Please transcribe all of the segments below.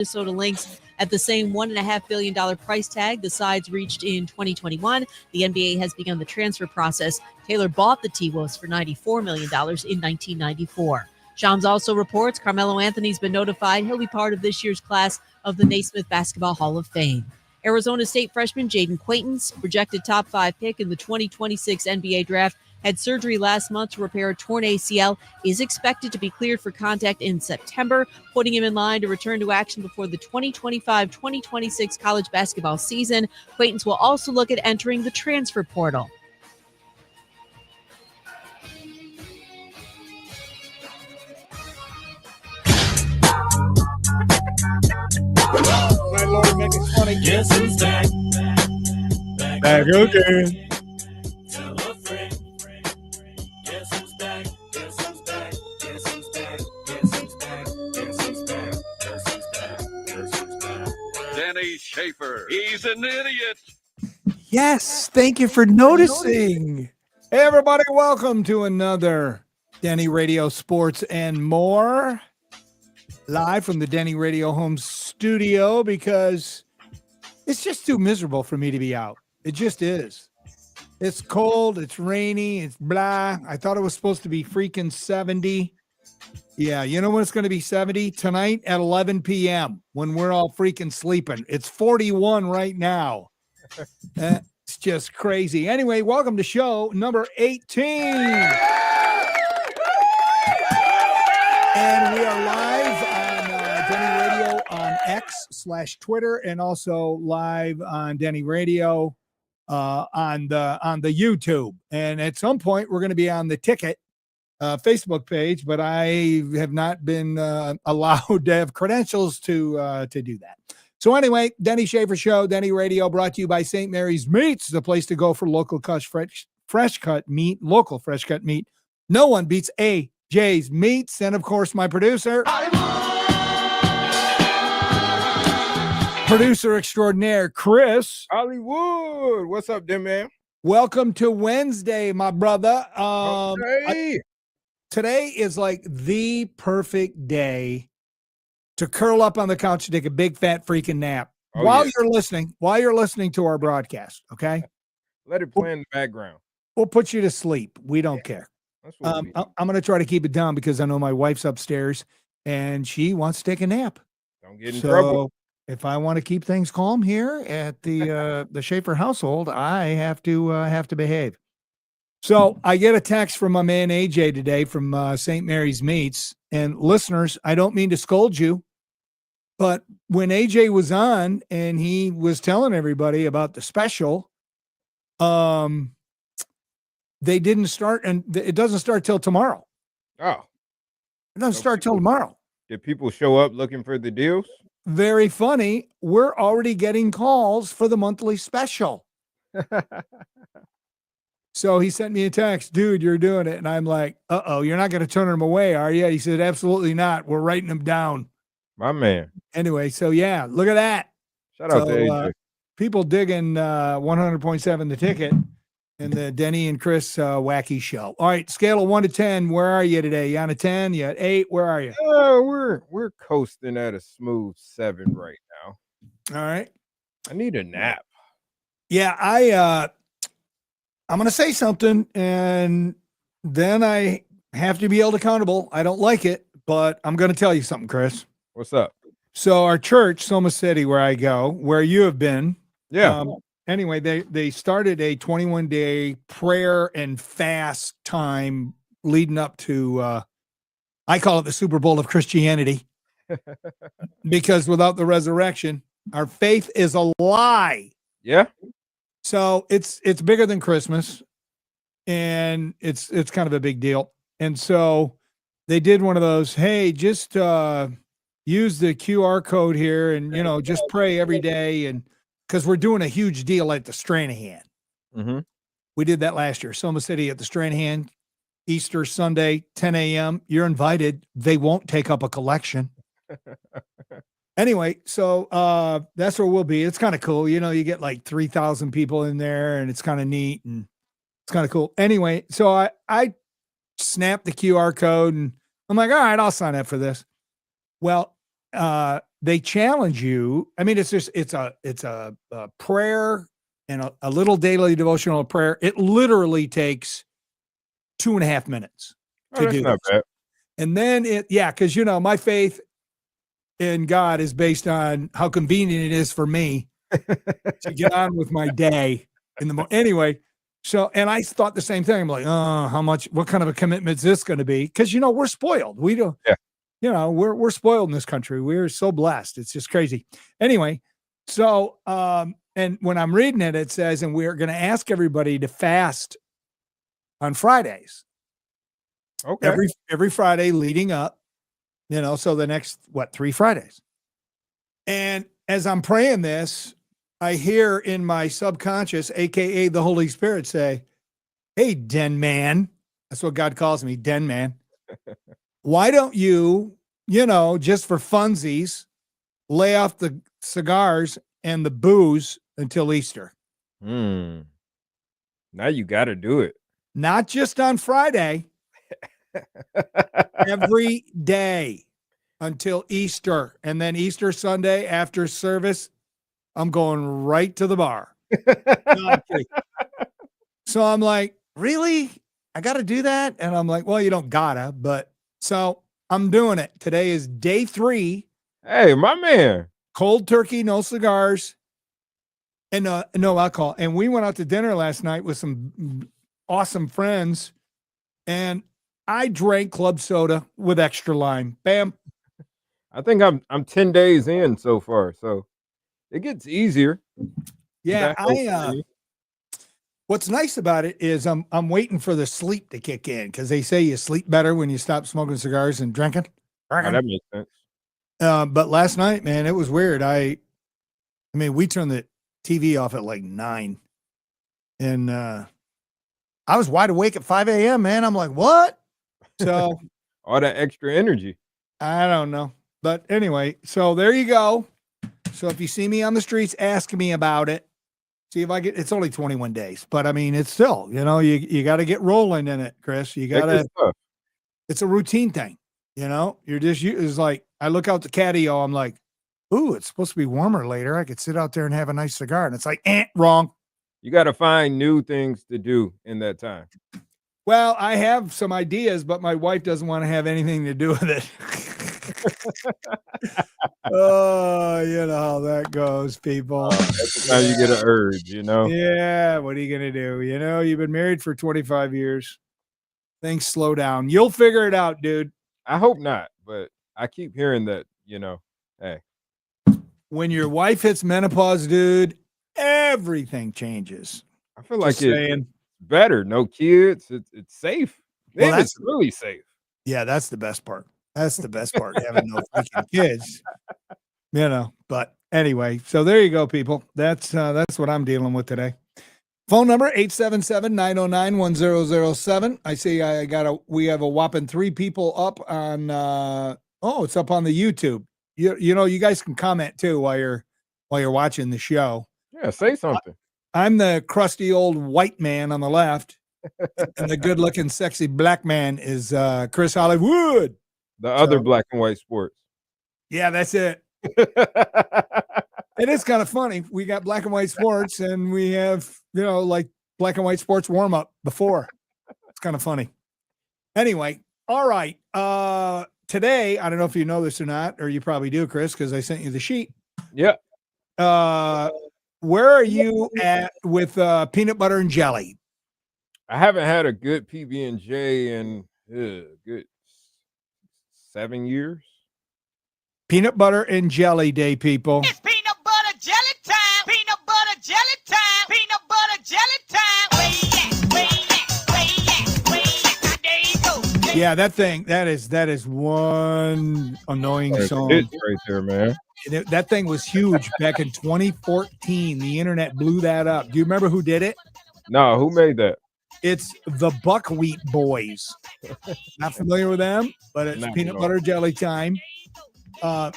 Minnesota Lynx at the same $1.5 billion price tag the sides reached in 2021. The NBA has begun the transfer process. Taylor bought the T-Wolves for $94 million in 1994. Shams also reports Carmelo Anthony's been notified he'll be part of this year's class of the Naismith Basketball Hall of Fame. Arizona State freshman Jaden Quaintance, projected top 5 pick in the 2026 NBA draft, had surgery last month to repair a torn ACL, is expected to be cleared for contact in September, putting him in line to return to action before the 2025-2026 college basketball season. Quaintance will also look at entering the transfer portal. My Lord, make it funny. Guess who's back? Back again. Tell a friend. Guess who's back? Guess who's back? Guess who's back? Guess who's back? Guess who's back? Guess who's back? Guess who's back? Denny Schaefer. He's an idiot. Yes, thank you for noticing. Hey, everybody, welcome to another Denny Radio Sports and More. Live from the Denny Radio home studio because it's just too miserable for me to be out. It just is. It's cold. It's rainy. It's blah. I thought it was supposed to be freaking 70. Yeah, you know when it's going to be 70? Tonight at 11 p.m. when we're all freaking sleeping. It's 41 right now. It's just crazy. Anyway, welcome to show number 18. And we are live on Denny Radio on X/Twitter and also live on Denny Radio on the YouTube. And at some point, we're going to be on the Ticket Facebook page, but I have not been allowed to have credentials to do that. So anyway, Denny Schaefer Show, Denny Radio, brought to you by St. Mary's Meats, the place to go for local fresh cut meat, local fresh cut meat. No one beats AJ's Meats, and of course, my producer extraordinaire, Chris Hollywood. What's up, then, man? Welcome to Wednesday, my brother. Hey. Today is like the perfect day to curl up on the couch and take a big fat freaking nap while you're listening to our broadcast. Okay, let it play in the background. We'll put you to sleep. We don't care. That's what I'm going to try to keep it down because I know my wife's upstairs and she wants to take a nap. Don't get in trouble. If I want to keep things calm here at the Schaefer household, I have to behave. So I get a text from my man AJ today from St. Mary's Meats, and listeners, I don't mean to scold you, but when AJ was on and he was telling everybody about the special, they didn't start, and it doesn't start till tomorrow. Oh, it doesn't start till tomorrow. Did people show up looking for the deals? Very funny. We're already getting calls for the monthly special. So he sent me a text, dude, you're doing it. And I'm like, you're not going to turn them away, are you? He said, absolutely not. We're writing them down. My man. Anyway, so yeah, look at that. Shout out to AJ. People digging 100.7 The Ticket and the Denny and Chris wacky show. All right, scale of 1 to 10. Where are you today? You on a 10? You at 8? Where are you? We're coasting at a smooth 7 right now. All right. I need a nap. Yeah, I'm going to say something, and then I have to be held accountable. I don't like it, but I'm going to tell you something, Chris. What's up? So our church, Soma City, where I go, where you have been. Yeah. Anyway, they started a 21-day prayer and fast time leading up to, I call it the Super Bowl of Christianity, because without the resurrection, our faith is a lie. Yeah. So it's bigger than Christmas, and it's kind of a big deal. And so they did one of those, hey, just use the QR code here and, just pray every day. And because we're doing a huge deal at the Stranahan. Mm-hmm. We did that last year. Soma City at the Stranahan, Easter Sunday, 10 a.m. You're invited. They won't take up a collection. Anyway, so that's where we'll be. It's kind of cool. You get like 3,000 people in there, and it's kind of neat, and it's kind of cool. Anyway, so I snapped the QR code, and I'm like, all right, I'll sign up for this. Well, they challenge you. I mean, it's a prayer and a little daily devotional prayer. It literally takes 2.5 minutes Oh, to that's do not this. bad. And then because my faith in God is based on how convenient it is for me to get on with my day in the morning. Anyway, so, and I thought the same thing. I'm like, what kind of a commitment is this going to be? Because, we're spoiled. We don't, we're spoiled in this country. We're so blessed. It's just crazy. Anyway, so, and when I'm reading it, it says, and we're going to ask everybody to fast on Fridays. Okay. Every Friday leading up, so the next, 3 Fridays. And as I'm praying this, I hear in my subconscious, AKA the Holy Spirit, say, "Hey, Den Man," that's what God calls me, Den Man. "Why don't you, just for funsies, lay off the cigars and the booze until Easter?" Now you got to do it. Not just on Friday, every day until Easter. And then Easter Sunday after service, I'm going right to the bar. So I'm like, really? I got to do that? And I'm like, well, you don't gotta, but so I'm doing it. Today is day 3. Hey, my man. Cold turkey, no cigars, and no alcohol. And we went out to dinner last night with some awesome friends, and I drank club soda with extra lime. Bam. I think I'm 10 days in so far, so it gets easier. Yeah, what's nice about it is I'm waiting for the sleep to kick in, because they say you sleep better when you stop smoking cigars and drinking. Oh, that makes sense. But last night, man, it was weird. I mean, we turned the TV off at like 9, and I was wide awake at 5 a.m., man. I'm like, what? So all that extra energy. I don't know. But anyway, so there you go. So if you see me on the streets, ask me about it. See if I get, it's only 21 days, but I mean, it's still, you got to get rolling in it, Chris. You got to, it's a routine thing. It's like, I look out the catio, I'm like, ooh, it's supposed to be warmer later. I could sit out there and have a nice cigar. And it's like, wrong. You got to find new things to do in that time. Well, I have some ideas, but my wife doesn't want to have anything to do with it. Oh, you know how that goes, people. That's how you get an urge, Yeah, what are you going to do? You've been married for 25 years. Things slow down. You'll figure it out, dude. I hope not, but I keep hearing that, hey. When your wife hits menopause, dude, everything changes. I feel like it's better. No kids. It's safe. Well, it's really safe. Yeah, that's the best part. That's the best part, having no freaking kids. But anyway, so there you go, people. That's what I'm dealing with today. Phone number 877-909-1007. I see we have a whopping 3 people up on it's up on the YouTube. You guys can comment too while you're watching the show. Yeah, say something. I'm the crusty old white man on the left, and the good-looking, sexy black man is Chris Hollywood. The other black and white sports. Yeah, that's it. It is kind of funny. We got black and white sports, and we have, like black and white sports warm up before. It's kind of funny. Anyway, all right. Today, I don't know if you know this or not, or you probably do, Chris, because I sent you the sheet. Yeah. Where are you at with peanut butter and jelly? I haven't had a good PB&J in good 7 years. Peanut butter and jelly day, people. It's peanut butter jelly time. Peanut butter jelly time. Peanut butter jelly time. Way there you go. Yeah, that is one annoying song. It's right there, man. That thing was huge back in 2014. The internet blew that up. Do you remember who did it? No, who made that? It's the Buckwheat Boys. Not familiar with them, but it's peanut butter jelly time. My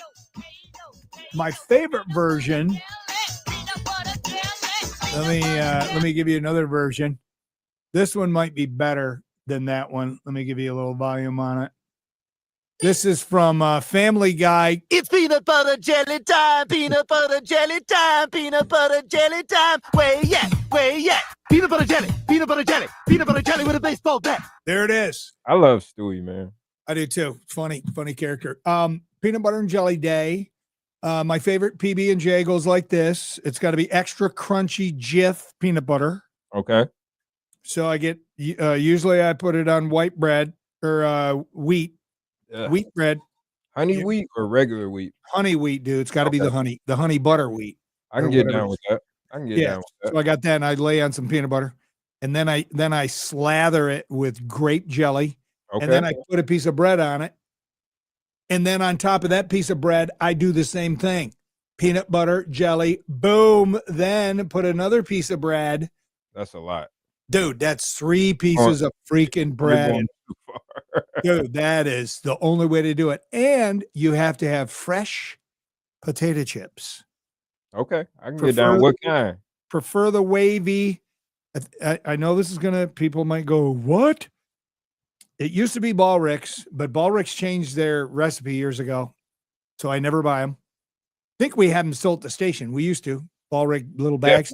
favorite version. Let me give you another version. This one might be better than that one. Let me give you a little volume on it. This is from Family Guy. It's peanut butter jelly time, peanut butter jelly time, peanut butter jelly time. Where ya? Where ya? Peanut butter jelly, peanut butter jelly, peanut butter jelly with a baseball bat. There it is. I love Stewie, man. I do too. Funny character. Peanut butter and jelly day. My favorite PB&J goes like this. It's got to be extra crunchy Jif peanut butter. Okay. So I get usually I put it on white bread or wheat bread. Honey wheat or regular wheat? Honey wheat, dude. It's got to be the honey butter wheat. I can get down with that. So I got that, and I lay on some peanut butter, and then I slather it with grape jelly, and then I put a piece of bread on it, and then on top of that piece of bread, I do the same thing: peanut butter, jelly, boom. Then put another piece of bread. That's a lot, dude. That's 3 pieces of freaking bread. Dude, that is the only way to do it, and you have to have fresh potato chips. Okay, I can get down. What kind? Prefer the wavy. I know this is people might go, what? It used to be Ballricks, but Ballricks changed their recipe years ago, so I never buy them. I think we have them still at the station. We used to Ballrick little bags.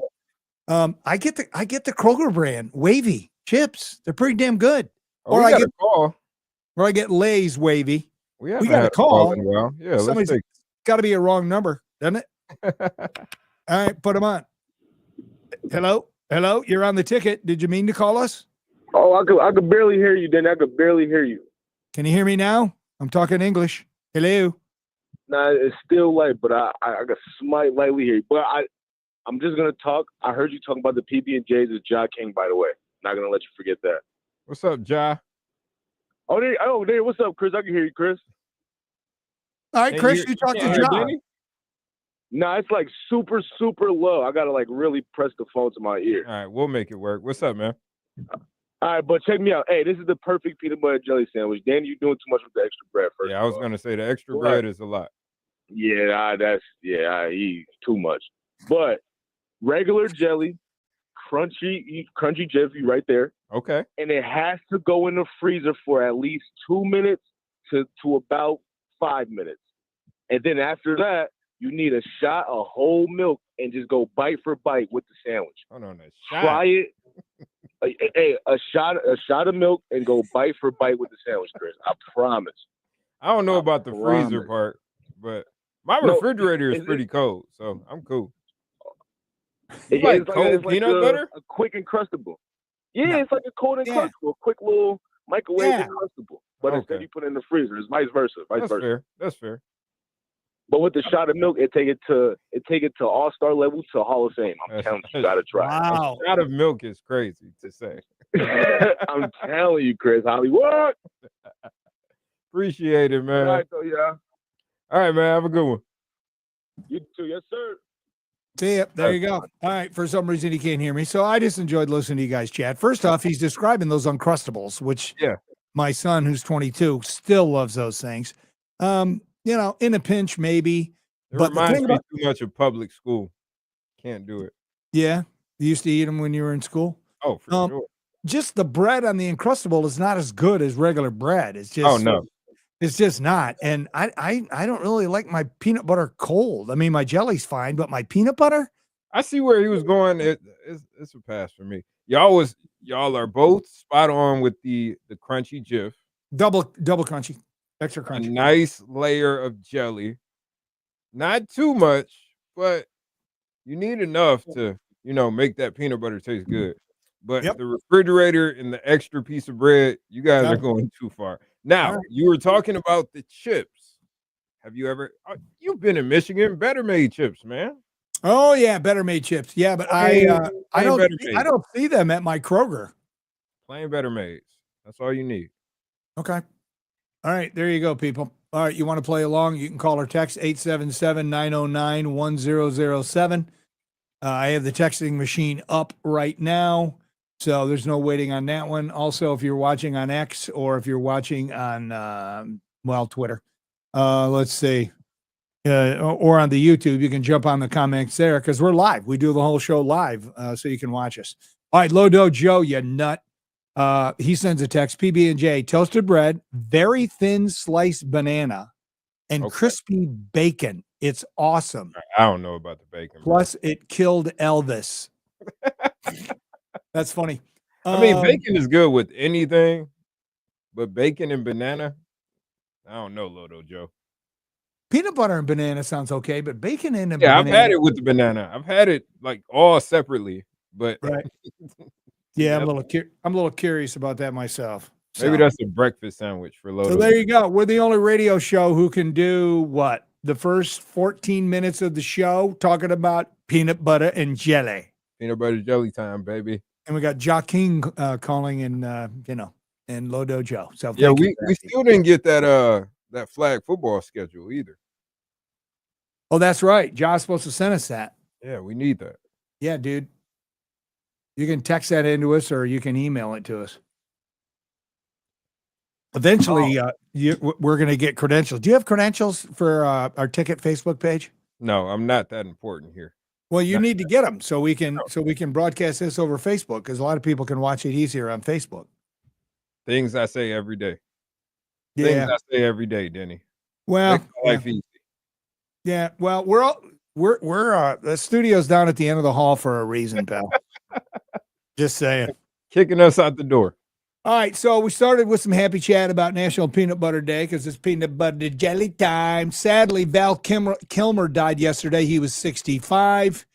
Yeah. I get the Kroger brand wavy chips. They're pretty damn good. Or I get Lay's wavy. We got a call. Yeah, somebody's got to be a wrong number, doesn't it? All right, put them on. Hello, you're on the ticket. Did you mean to call us? Oh, I could barely hear you, Denny. I could barely hear you. Can you hear me now? I'm talking English. Hello. Nah, it's still light, but I might lightly hear you. But I'm just gonna talk. I heard you talking about the PB&Js with Ja King, by the way. Not gonna let you forget that. What's up, Ja? Oh, there. What's up, Chris? I can hear you, Chris. All right, Chris, you talk to Ja. Nah, it's like super, super low. I gotta like really press the phone to my ear. All right, we'll make it work. What's up, man? All right, but check me out. Hey, this is the perfect peanut butter jelly sandwich. Danny, you're doing too much with the extra bread. First, I was gonna say the extra bread is a lot. Yeah, he's too much. But regular jelly, crunchy Jiffy right there. Okay. And it has to go in the freezer for at least 2 minutes to about 5 minutes. And then after that, you need a shot of whole milk and just go bite for bite with the sandwich. Hold on, a shot. Try it. Hey, a shot of milk and go bite for bite with the sandwich, Chris. I promise. I don't know about the freezer part, but my refrigerator is pretty cold, so I'm cold. It's cold peanut butter? A quick Uncrustable. Yeah, it's like a cold Uncrustable, a quick little microwave Uncrustable. But instead you put it in the freezer. It's vice versa. That's fair. But with the shot of milk, it take it to all-star level to Hall of Fame. I'm telling you, you gotta try. Wow. A shot of milk is crazy to say. I'm telling you, Chris Hollywood. Appreciate it, man. All right, so yeah. All right, man. Have a good one. You too, yes, sir. See ya. There you go. All right. For some reason, he can't hear me. So I just enjoyed listening to you guys chat. First off, he's describing those Uncrustables, which my son, who's 22, still loves those things. In a pinch, maybe. It reminds me too much of public school. Can't do it. Yeah. You used to eat them when you were in school? Oh, for sure. Just the bread on the Uncrustable is not as good as regular bread. It's just, oh, no. It's just not. And I don't really like my peanut butter cold. I mean, my jelly's fine, but my peanut butter? I see where he was going. It's a pass for me. Y'all are both spot on with the crunchy Jif. Double crunchy. Extra crunchy. A nice layer of jelly. Not too much, but you need enough to, make that peanut butter taste good. But the refrigerator and the extra piece of bread, you guys are going too far. Now, you were talking about the chips. Have you ever you've been in Michigan, Better Made chips, man. Oh yeah, Better Made chips. Yeah, but I don't see them at my Kroger. Plain Better Made. That's all you need. Okay. All right, there you go, people. All right, you want to play along? You can call or text 877-909-1007. I have the texting machine up right now, so there's no waiting on that one. Also, if you're watching on X or if you're watching on, Twitter, let's see, or on the YouTube, you can jump on the comments there because we're live. We do the whole show live, so you can watch us. All right, Lodo Joe, you nut. He sends a text, PB&J, toasted bread, very thin sliced banana, and Okay. crispy bacon. It's awesome. I don't know about the bacon. bro. Plus, it killed Elvis. That's funny. I mean, bacon is good with anything, but bacon and banana, I don't know, Lodo Joe. Peanut butter and banana sounds okay, but bacon and Yeah, banana. I've had it with the banana. I've had it like all separately, but Right. Yeah, I'm together. a little curious about that myself. Maybe So- that's a breakfast sandwich for Lodo. So there you go. We're the only radio show who can do what? The first 14 minutes of the show talking about peanut butter and jelly. Peanut butter jelly time, baby. And we got Joaquin calling in, and Lodo Joe. So Yeah, thank you we for that. still didn't get that flag football schedule either. Oh, that's right. Josh's supposed to send us that. Yeah, we need that. Yeah, dude. You can text that into us or you can email it to us. Eventually, we're going to get credentials. Do you have credentials for our ticket Facebook page? No, I'm not that important here. Well, you need to get them so we can broadcast this over Facebook because a lot of people can watch it easier on Facebook. Things I say every day. Yeah. Things I say every day, Denny. Well, Makes my life easy. yeah. Well, we're the studio's down at the end of the hall for a reason, pal. Just saying. Kicking us out the door. All right, so we started with some happy chat about National Peanut Butter Day because it's peanut butter jelly time. Sadly, Val Kilmer died yesterday. He was 65.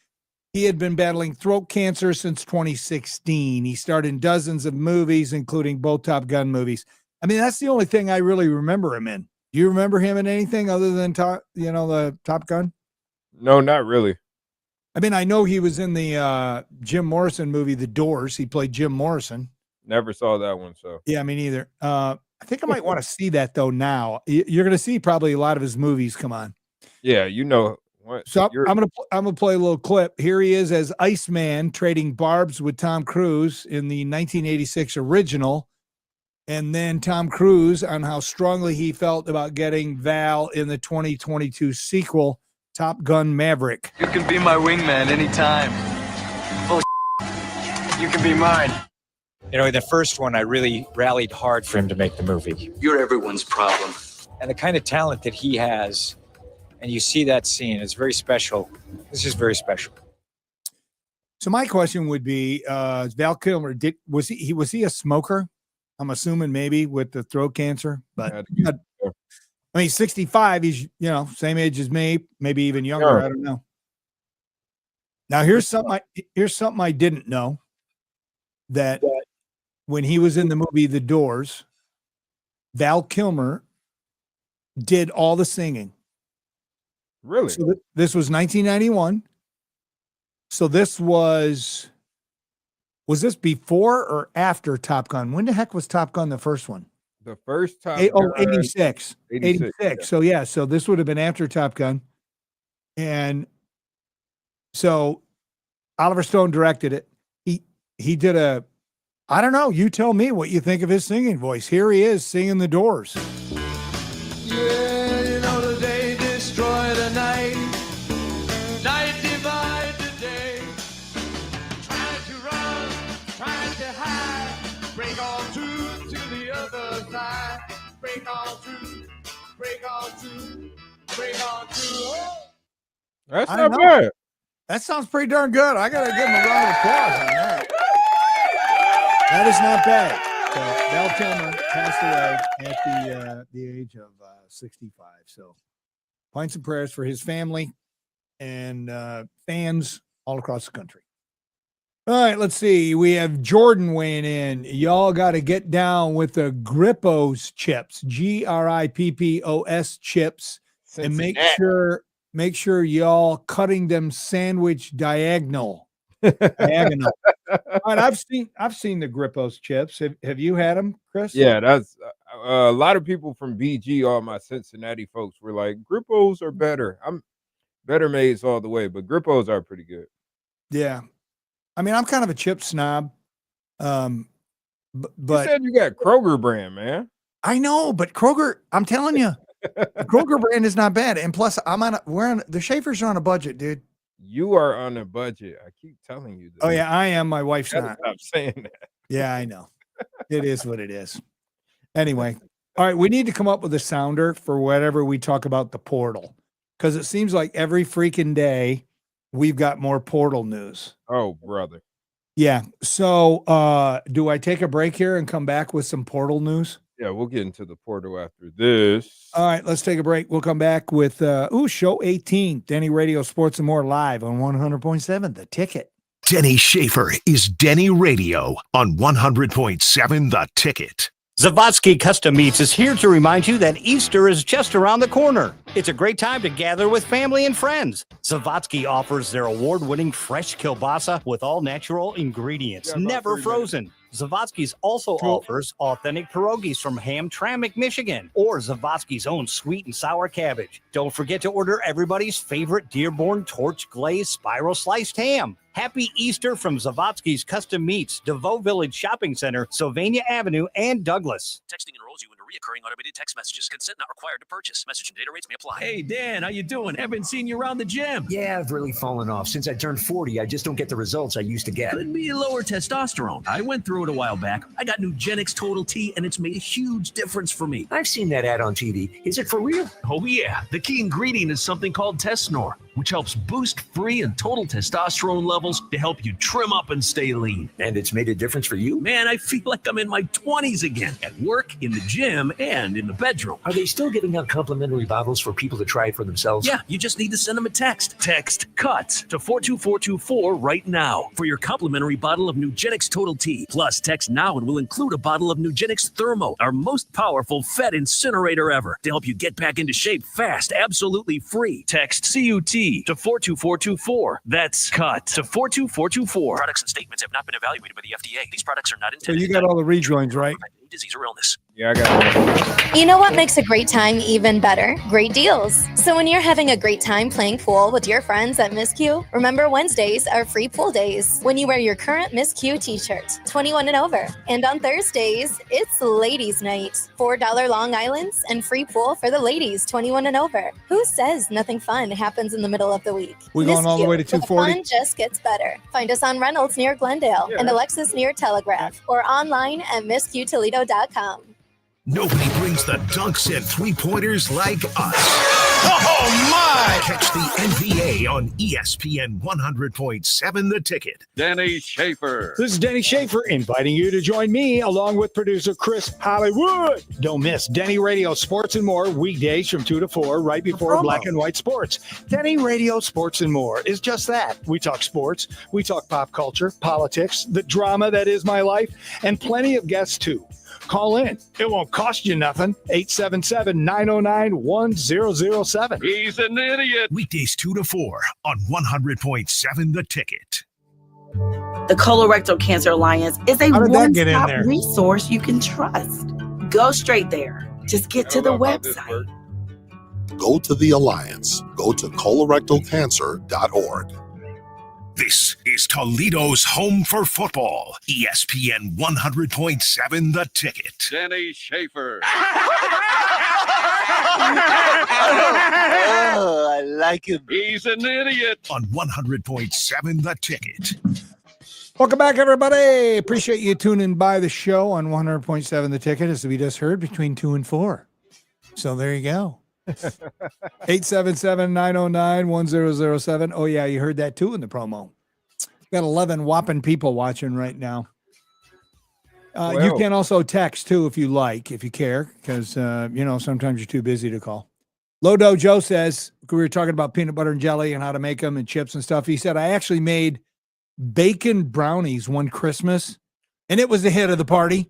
He had been battling throat cancer since 2016. He starred in dozens of movies, including both Top Gun movies. I mean, that's the only thing I really remember him in. Do you remember him in anything other than the Top Gun? No, not really. I mean, I know he was in the Jim Morrison movie, The Doors. He played Jim Morrison. Never saw that one. So Yeah, me neither. I think I might want to see that though. Now you're going to see probably a lot of his movies come on. yeah, you know what? So I'm gonna play a little clip. Here he is as Iceman trading barbs with Tom Cruise in the 1986 original, and then Tom Cruise on how strongly he felt about getting Val in the 2022 sequel, Top Gun Maverick. You can be my wingman anytime. Oh, you can be mine. You know, in the first one, I really rallied hard for him to make the movie. You're everyone's problem. And the kind of talent that he has, and you see that scene, it's very special. This is very special. So my question would be, Val Kilmer, was he a smoker? I'm assuming maybe with the throat cancer, but I mean, 65, he's, same age as me, maybe even younger. Sure. I don't know. Now here's something I didn't know, that when he was in the movie The Doors, Val Kilmer did all the singing. Really? So this was 1991. So this was this before or after Top Gun? When the heck was Top Gun, the first one? The first Top Oh, Gun, 86. 86. Yeah. So this would have been after Top Gun. And so Oliver Stone directed it. He did I don't know. You tell me what you think of his singing voice. Here he is singing The Doors. Yeah, you know the day destroy the night. Night divide the day. Trying to run, trying to hide. Break all through to the other side. Break all through, break all through, break all through. Oh. That's I not know. bad. That sounds pretty darn good. I got to give him a round of applause on that. That is not bad. So Val Kilmer passed away at the age of 65. So pints and prayers for his family and fans all across the country. All right, let's see. We have Jordan weighing in. Y'all got to get down with the Grippos chips, GRIPPOS chips, and make sure y'all cutting them sandwich diagonal. Diagonal. All right, I've seen the Grippos chips. Have you had them, Chris? Yeah, that's a lot of people from BG. All my Cincinnati folks were like, Grippos are better. I'm Better Maids all the way, but Grippos are pretty good. Yeah. I mean, I'm kind of a chip snob. But You said you got Kroger brand, man. I know, but Kroger, I'm telling you, the Kroger brand is not bad. And plus, the Schaefer's are on a budget, dude. You are on a budget. I keep telling you this. Oh yeah, I am. My wife's Gotta not. stop saying that. Yeah, I know. It is what it is. Anyway, all right, we need to come up with a sounder for whatever we talk about the portal, because it seems like every freaking day we've got more portal news. Oh, brother. Yeah. So do I take a break here and come back with some portal news? Yeah, we'll get into the portal after this. All right, let's take a break. We'll come back with show 18, Denny Radio Sports and More live on 100.7 The Ticket. Denny Schaefer is Denny Radio on 100.7 The Ticket. Zavadski Custom Meats is here to remind you that Easter is just around the corner. It's a great time to gather with family and friends. Zavadski offers their award-winning fresh kielbasa with all natural ingredients, never frozen. Zavadski's also offers authentic pierogies from Hamtramck, Michigan, or Zavadski's own sweet and sour cabbage. Don't forget to order everybody's favorite Dearborn torch glazed spiral sliced ham. Happy Easter from Zavadski's Custom Meats, DeVoe Village Shopping Center, Sylvania Avenue, and Douglas. Texting enrolls you into recurring automated text messages. Consent not required to purchase. Message and data rates may apply. Hey, Dan, how you doing? Haven't seen you around the gym. Yeah, I've really fallen off. Since I turned 40, I just don't get the results I used to get. Could be lower testosterone. I went through it a while back. I got Nugenix Total T, and it's made a huge difference for me. I've seen that ad on TV. Is it for real? Oh, yeah. The key ingredient is something called Testnor, which helps boost free and total testosterone levels to help you trim up and stay lean. And it's made a difference for you? Man, I feel like I'm in my 20s again, at work, in the gym, and in the bedroom. Are they still giving out complimentary bottles for people to try it for themselves? Yeah, you just need to send them a text. Text CUT to 42424 right now for your complimentary bottle of Nugenix Total T. Plus, text now and we'll include a bottle of Nugenix Thermo, our most powerful fat incinerator ever, to help you get back into shape fast, absolutely free. Text CUT to 42424. That's CUT to 42424. Products and statements have not been evaluated by the FDA. These products are not So intended you got all the rejoins, right? disease or illness. Yeah, I got it. You know what makes a great time even better? Great deals. So when you're having a great time playing pool with your friends at Miss Q, remember Wednesdays are free pool days when you wear your current Miss Q t-shirt, 21 and over. And on Thursdays, it's Ladies Night. $4 Long Islands and free pool for the ladies, 21 and over. Who says nothing fun happens in the middle of the week? We're going all the way to where the 240. fun just gets better. Find us on Reynolds near Glendale and Alexis near Telegraph or online at MissQToledo.com. Nobody brings the dunks and three-pointers like us. Oh, my! Catch the NBA on ESPN 100.7 The Ticket. Denny Schaefer. This is Denny Schaefer inviting you to join me along with producer Chris Hollywood. Don't miss Denny Radio Sports and More weekdays from 2 to 4 right before Black and White Sports. Denny Radio Sports and More is just that. We talk sports, we talk pop culture, politics, the drama that is my life, and plenty of guests too. Call in. It won't cost you nothing. 877-909-1007. He's an idiot. Weekdays 2 to 4 on 100.7 The Ticket. The Colorectal Cancer Alliance is a one-stop resource you can trust. Go straight there. Just get to the website. Go to the Alliance. Go to colorectalcancer.org. This is Toledo's home for football. ESPN 100.7 The Ticket. Denny Schaefer. Oh, I like him. He's an idiot. On 100.7 The Ticket. Welcome back, everybody. Appreciate you tuning by the show on 100.7 The Ticket, as we just heard, between 2 and 4. So there you go. 877-909-1007. Oh, yeah, you heard that too in the promo. Got 11 whopping people watching right now. You can also text too if you like, if you care, because, sometimes you're too busy to call. Lodo Joe says, we were talking about peanut butter and jelly and how to make them and chips and stuff. He said, I actually made bacon brownies one Christmas, and it was the hit of the party.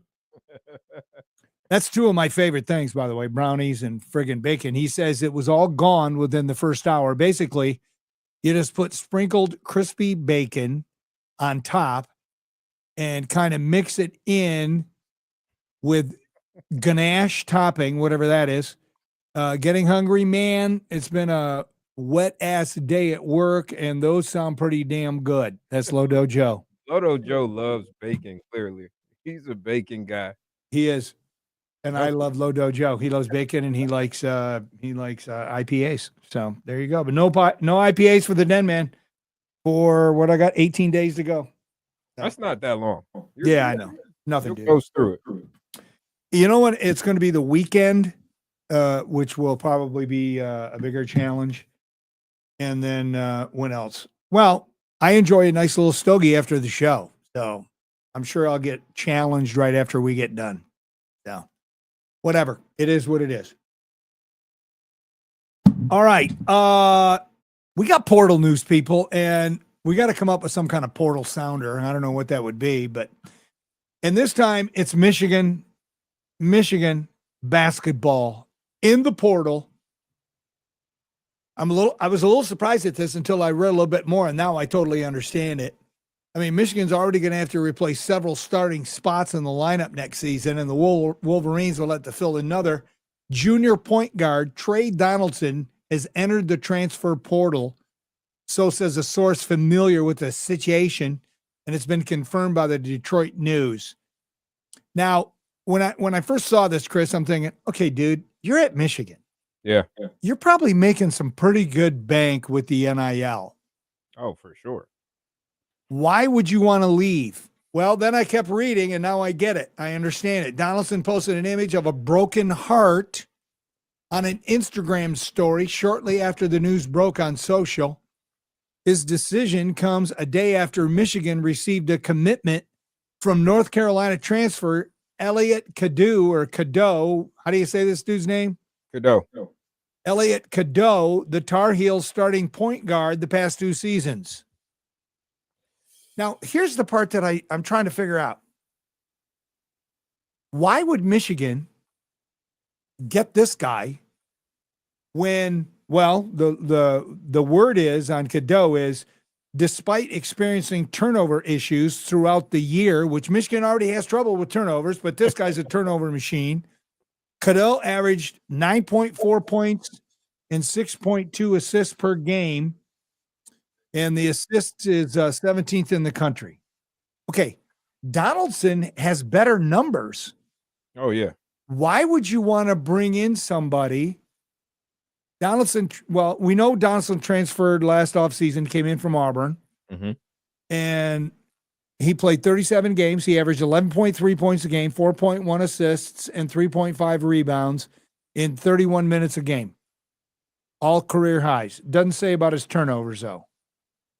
That's two of my favorite things, by the way, brownies and friggin' bacon. He says it was all gone within the first hour. Basically, you just put sprinkled crispy bacon on top and kind of mix it in with ganache topping, whatever that is. Getting hungry, man. It's been a wet-ass day at work, and those sound pretty damn good. That's Lodo Joe. Lodo Joe loves bacon, clearly. He's a bacon guy. He is. And I love Lodo Joe. He loves bacon and he likes IPAs. So there you go. But no IPAs for the Den Man for what I got 18 days to go. That's not that long. I know. Nothing, He'll dude. goes through it. You know what? It's going to be the weekend, which will probably be a bigger challenge. And then when else? Well, I enjoy a nice little stogie after the show. So I'm sure I'll get challenged right after we get done. So whatever. It is what it is. All right. We got portal news, people, and we got to come up with some kind of portal sounder. I don't know what that would be, and this time it's Michigan basketball in the portal. I was a little surprised at this until I read a little bit more, and now I totally understand it. I mean, Michigan's already going to have to replace several starting spots in the lineup next season, and the Wolverines will have to fill another. Junior point guard Trey Donaldson has entered the transfer portal, so says a source familiar with the situation, and it's been confirmed by the Detroit News. Now, when I first saw this, Chris, I'm thinking, okay, dude, you're at Michigan. Yeah. You're probably making some pretty good bank with the NIL. Oh, for sure. Why would you want to leave? Well, then I kept reading, and now I get it. I understand it. Donaldson posted an image of a broken heart on an Instagram story shortly after the news broke on social. His decision comes a day after Michigan received a commitment from North Carolina transfer Elliot Cadeau. How do you say this dude's name? Cadeau. Elliot Cadeau, the Tar Heels starting point guard the past 2 seasons. Now, here's the part that I'm trying to figure out. Why would Michigan get this guy when, well, the word is on Cadeau is, despite experiencing turnover issues throughout the year, which Michigan already has trouble with turnovers, but this guy's a turnover machine. Cadeau averaged 9.4 points and 6.2 assists per game. And the assists is 17th in the country. Okay. Donaldson has better numbers. Oh, yeah. Why would you want to bring in somebody? Donaldson, well, we know Donaldson transferred last offseason, came in from Auburn, and he played 37 games. He averaged 11.3 points a game, 4.1 assists, and 3.5 rebounds in 31 minutes a game. All career highs. Doesn't say about his turnovers, though.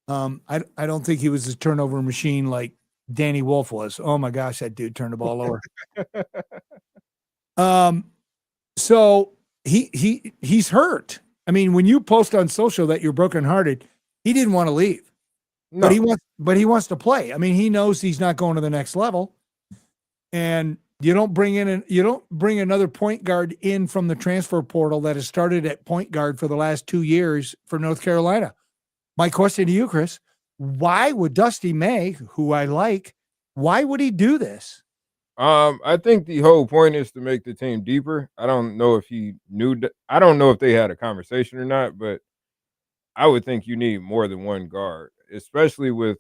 I don't think he was a turnover machine like Danny Wolf was. Oh, my gosh, that dude turned the ball over. So he's hurt. I mean, when you post on social that you're brokenhearted, he didn't want to leave. No. But he wants to play. I mean, he knows he's not going to the next level. And you don't bring another point guard in from the transfer portal that has started at point guard for the last 2 years for North Carolina. My question to you, Chris, why would Dusty May, who I like, why would he do this? I think the whole point is to make the team deeper. I don't know if he knew. I don't know if they had a conversation or not, but I would think you need more than one guard, especially with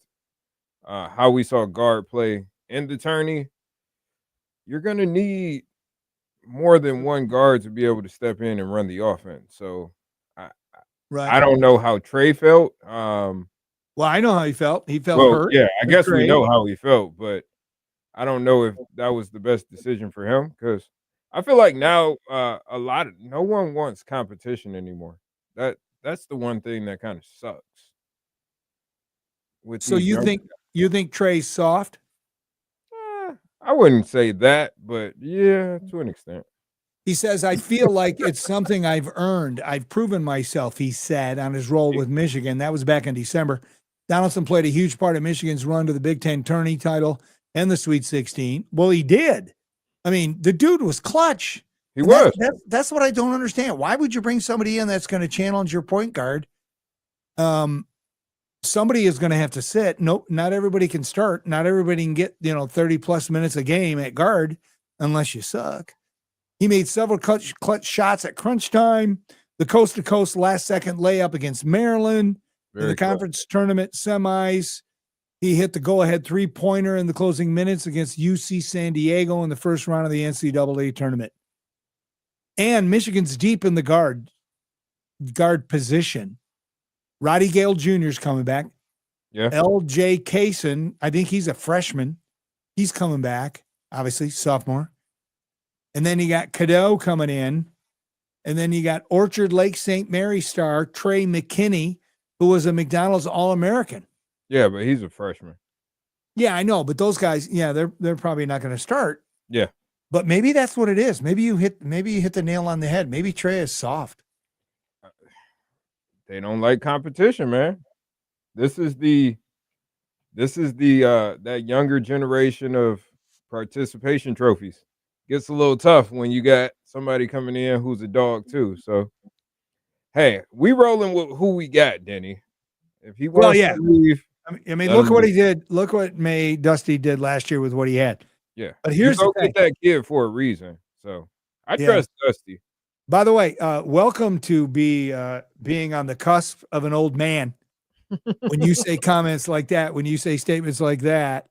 how we saw guard play in the tourney. You're going to need more than one guard to be able to step in and run the offense. So I don't know how Trey felt. Well, I know how he felt. He felt hurt. Yeah, I guess we know how he felt, but I don't know if that was the best decision for him, because I feel like now no one wants competition anymore. That's the one thing that kind of sucks. So you think Trey's soft? I wouldn't say that, but yeah, to an extent. He says, I feel like it's something I've earned. I've proven myself, he said, on his role with Michigan. That was back in December. Donaldson played a huge part of Michigan's run to the Big Ten tourney title and the Sweet 16. Well, he did. I mean, the dude was clutch. He was. That's what I don't understand. Why would you bring somebody in that's going to challenge your point guard? Somebody is going to have to sit. Nope, not everybody can start. Not everybody can get 30-plus minutes a game at guard unless you suck. He made several clutch shots at crunch time. The coast-to-coast last-second layup against Maryland in the conference tournament semis. He hit the go-ahead three-pointer in the closing minutes against UC San Diego in the first round of the NCAA tournament. And Michigan's deep in the guard position. Roddy Gale Jr. is coming back. Yeah. L.J. Kaysen, I think he's a freshman. He's coming back. obviously, sophomore. And then you got Cadeau coming in. And then you got Orchard Lake St. Mary star Trey McKinney, who was a McDonald's All-American. Yeah, but he's a freshman. Yeah, I know. But those guys, yeah, they're probably not going to start. Yeah. But maybe that's what it is. Maybe you hit the nail on the head. Maybe Trey is soft. They don't like competition, man. This is the that younger generation of participation trophies. Gets a little tough when you got somebody coming in who's a dog too. So, hey, we rolling with who we got, Denny. If he wants to leave, I mean, look what he did. Look what Dusty did last year with what he had. Yeah, but here's the thing. Get that kid for a reason. So I trust Dusty. By the way, welcome to being on the cusp of an old man. When you say comments like that, when you say statements like that,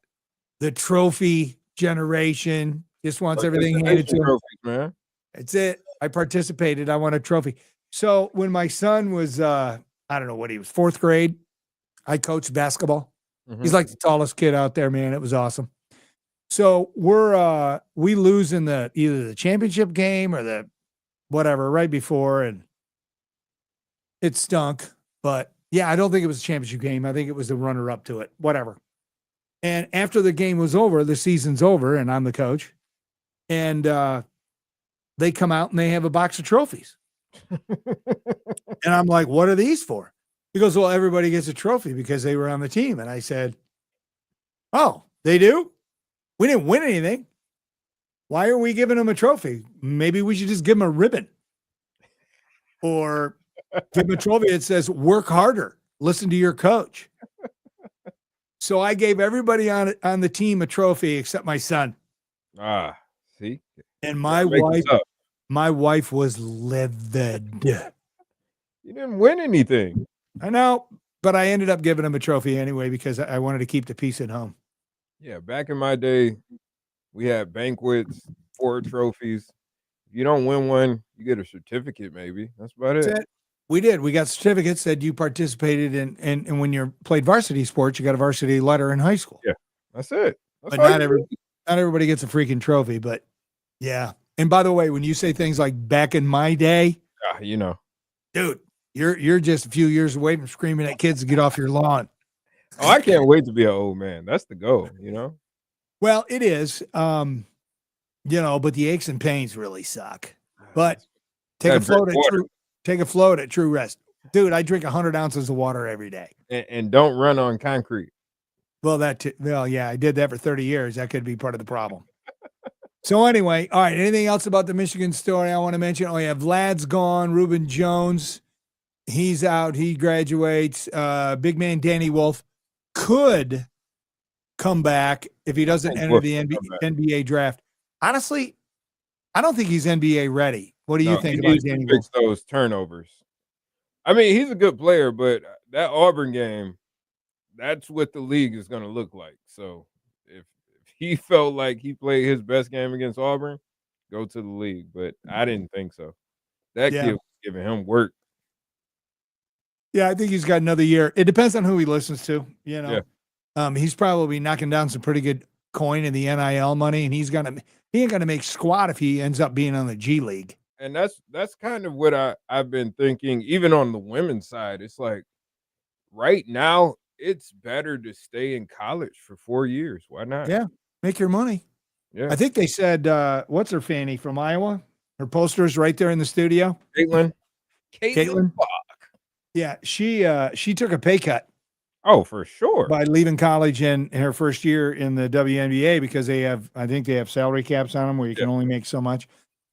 the trophy generation just wants everything handed to him. Trophies, man. That's it. I participated. I won a trophy. So when my son was, I don't know what he was, 4th grade, I coached basketball. He's like the tallest kid out there, man. It was awesome. So we lose in either the championship game or the whatever right before, and it stunk. But yeah, I don't think it was a championship game. I think it was the runner-up to it. Whatever. And after the game was over, the season's over, and I'm the coach. And they come out and they have a box of trophies. And I'm like, what are these for? He goes, well, everybody gets a trophy because they were on the team. And I said, oh, they do? We didn't win anything. Why are we giving them a trophy? Maybe we should just give them a ribbon. Or give them a trophy that says, work harder. Listen to your coach. So I gave everybody on the team a trophy except my son. Ah, see? And my wife was livid. You didn't win anything. I know, but I ended up giving him a trophy anyway because I wanted to keep the peace at home. Yeah, back in my day, we had banquets, 4 trophies. If you don't win one, you get a certificate maybe. That's about it. That's it. We did. We got certificates that you participated in, and when you played varsity sports, you got a varsity letter in high school. Yeah, that's it. That's but not everybody gets a freaking trophy, but yeah. And by the way, when you say things like back in my day, you know, dude, you're just a few years away from screaming at kids to get off your lawn. Oh, I can't wait to be an old man. That's the goal, you know? Well, it is, but the aches and pains really suck. But take a float at True Rest. Dude, I drink 100 ounces of water every day. And don't run on concrete. Well, yeah, I did that for 30 years. That could be part of the problem. So anyway, all right, anything else about the Michigan story I want to mention? Oh, yeah, Vlad's gone. Reuben Jones, he's out. He graduates. Big man Danny Wolf could come back if he doesn't enter the NBA draft. Honestly, I don't think he's NBA ready. What do you think about Danny Wolf? Those turnovers. I mean, he's a good player, but that Auburn game, that's what the league is going to look like. So if he felt like he played his best game against Auburn, go to the league. But I didn't think so. That kid was giving him work. Yeah, I think he's got another year. It depends on who he listens to. He's probably knocking down some pretty good coin in the NIL money, and he ain't gonna make squat if he ends up being on the G League. And that's kind of what I've been thinking, even on the women's side. It's like right now, it's better to stay in college for 4 years. Why not? Yeah, make your money. Yeah. I think they said, what's her Fanny from Iowa? Her poster's right there in the studio. Caitlin. Yeah, she took a pay cut. Oh, for sure. By leaving college in her first year in the WNBA because I think they have salary caps on them where you can only make so much.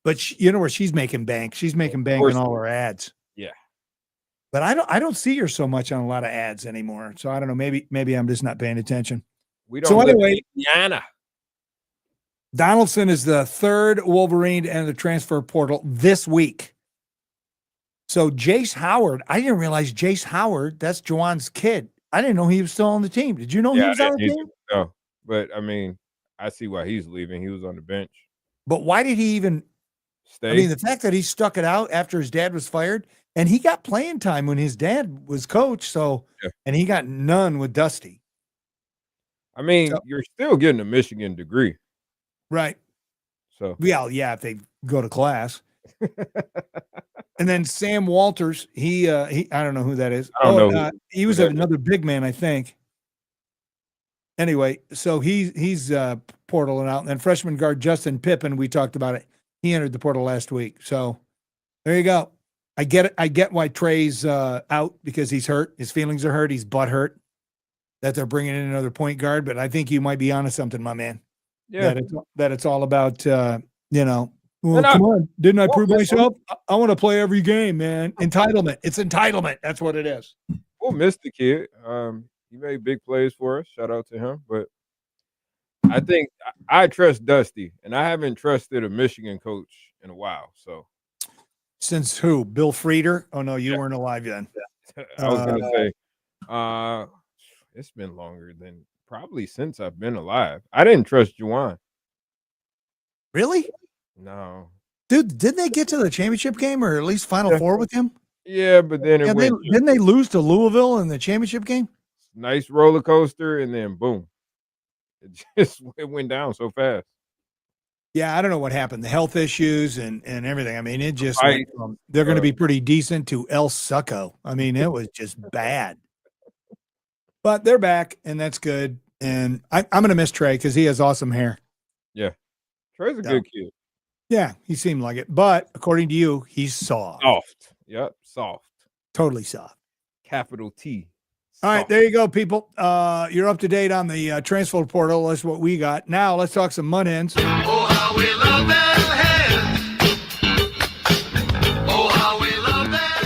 But you know where she's making bank? She's making bank on all her ads. Yeah. But I don't see her so much on a lot of ads anymore. So I don't know. Maybe I'm just not paying attention. We don't. So anyway, Indiana. Donaldson is the third Wolverine to enter the transfer portal this week. So Jace Howard, I didn't realize Jace Howard, that's Juwan's kid. I didn't know he was still on the team. Did you know he was on the team? No, but I mean, I see why he's leaving. He was on the bench. But why did he even stay? I mean, the fact that he stuck it out after his dad was fired, and he got playing time when his dad was coach. So, and he got none with Dusty. I mean, you're still getting a Michigan degree. Right. So yeah, if they go to class. And then Sam Walters, he I don't know who that is. I don't know He was another big man, I think. Anyway, so he's portaling out. And then freshman guard Justin Pippen, we talked about it. He entered the portal last week. So there you go. I get it. I get why Trey's out because he's hurt. His feelings are hurt. He's butt hurt that they're bringing in another point guard. But I think you might be onto something, my man. Yeah. That it's all about, well, come on. Didn't I prove myself? I want to play every game, man. Entitlement. It's entitlement. That's what it is. We'll miss the kid. He made big plays for us. Shout out to him. But I think I trust Dusty, and I haven't trusted a Michigan coach in a while. So since who? Bill Frieder? Oh no, you weren't alive then. I was gonna say, it's been longer than probably since I've been alive. I didn't trust Juwan. Really? No, dude. Didn't they get to the championship game or at least Final Four with him? Yeah, but then didn't they lose to Louisville in the championship game? Nice roller coaster, and then boom, it went down so fast. Yeah, I don't know what happened. The health issues and everything. I mean, it just went from they're going to be pretty decent to El Succo. I mean, it was just bad. But they're back, and that's good. And I'm going to miss Trey because he has awesome hair. Yeah, Trey's a good kid. Yeah, he seemed like it. But according to you, he's soft. Soft. Yep, soft. Totally soft. Capital T. All right, there you go, people. You're up to date on the transfer portal. That's what we got. Now let's talk some mud hens. Oh, how we love that hen. Oh, how we love that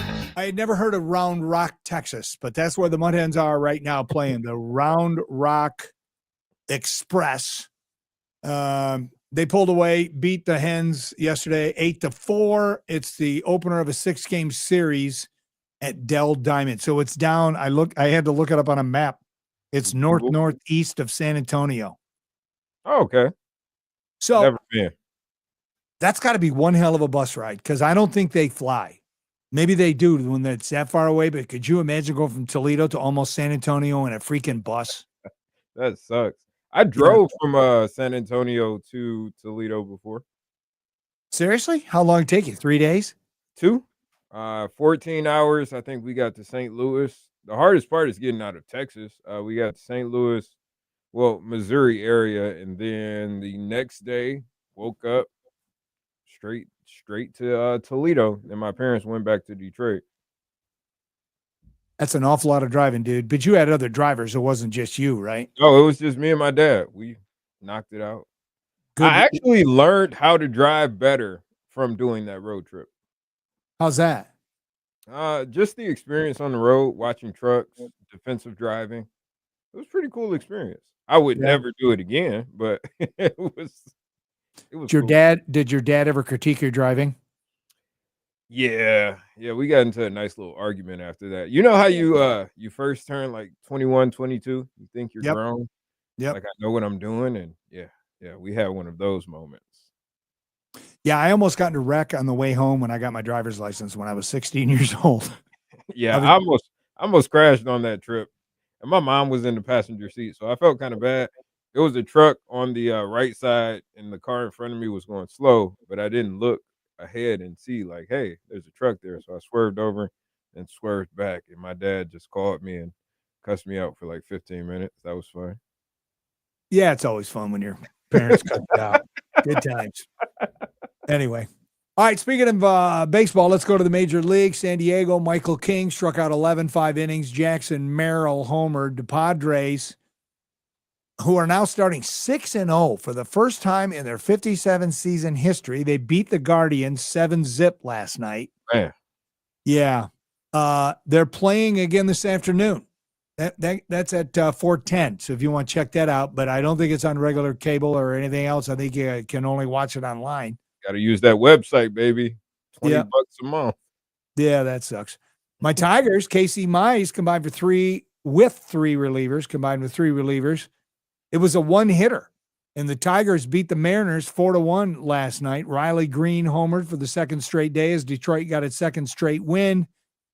hen. I had never heard of Round Rock, Texas, but that's where the mud hens are right now playing the Round Rock Express. They pulled away, beat the Hens yesterday 8-4. It's the opener of a 6-game series at Dell Diamond. So it's down. I had to look it up on a map. It's northeast of San Antonio. Oh, okay. So never been. That's got to be one hell of a bus ride because I don't think they fly. Maybe they do when it's that far away, but could you imagine going from Toledo to almost San Antonio in a freaking bus? That sucks. I drove from San Antonio to Toledo before. Seriously? How long did it take you? 3 days? 2? 14 hours. I think we got to St. Louis. The hardest part is getting out of Texas. We got to St. Louis, Missouri area, and then the next day woke up straight to Toledo. Then my parents went back to Detroit. That's an awful lot of driving, dude. But you had other drivers. It wasn't just you, right? No, it was just me and my dad. We knocked it out. Good. I actually learned how to drive better from doing that road trip. How's that? Just the experience on the road, watching trucks, defensive driving. It was a pretty cool experience. I would never do it again, but it was Did your dad ever critique your driving? Yeah, we got into a nice little argument after that. You know how you first turn like 21, 22, you think you're grown? Yep. Like I know what I'm doing, and yeah, we had one of those moments. Yeah, I almost got into a wreck on the way home when I got my driver's license when I was 16 years old. Yeah, I almost crashed on that trip, and my mom was in the passenger seat, so I felt kind of bad. It was a truck on the right side, and the car in front of me was going slow, but I didn't look ahead and see like, hey, there's a truck there. So I swerved over and swerved back, and my dad just called me and cussed me out for like 15 minutes. That was fun. Yeah, it's always fun when your parents cut you out. Good times. Anyway. All right, speaking of baseball, let's go to the Major League. San Diego, Michael King struck out 11, 5 innings. Jackson Merrill homered. The Padres, who are now starting 6-0 for the first time in their 57-season history. They beat the Guardians 7-0 last night. Man. Yeah. They're playing again this afternoon. That's at 4:10. So if you want to check that out, but I don't think it's on regular cable or anything else. I think you can only watch it online. Got to use that website, baby. $20 a month. Yeah, that sucks. My Tigers, Casey Mize combined with three relievers. It was a one-hitter, and the Tigers beat the Mariners 4-1 last night. Riley Green homered for the second straight day as Detroit got its second straight win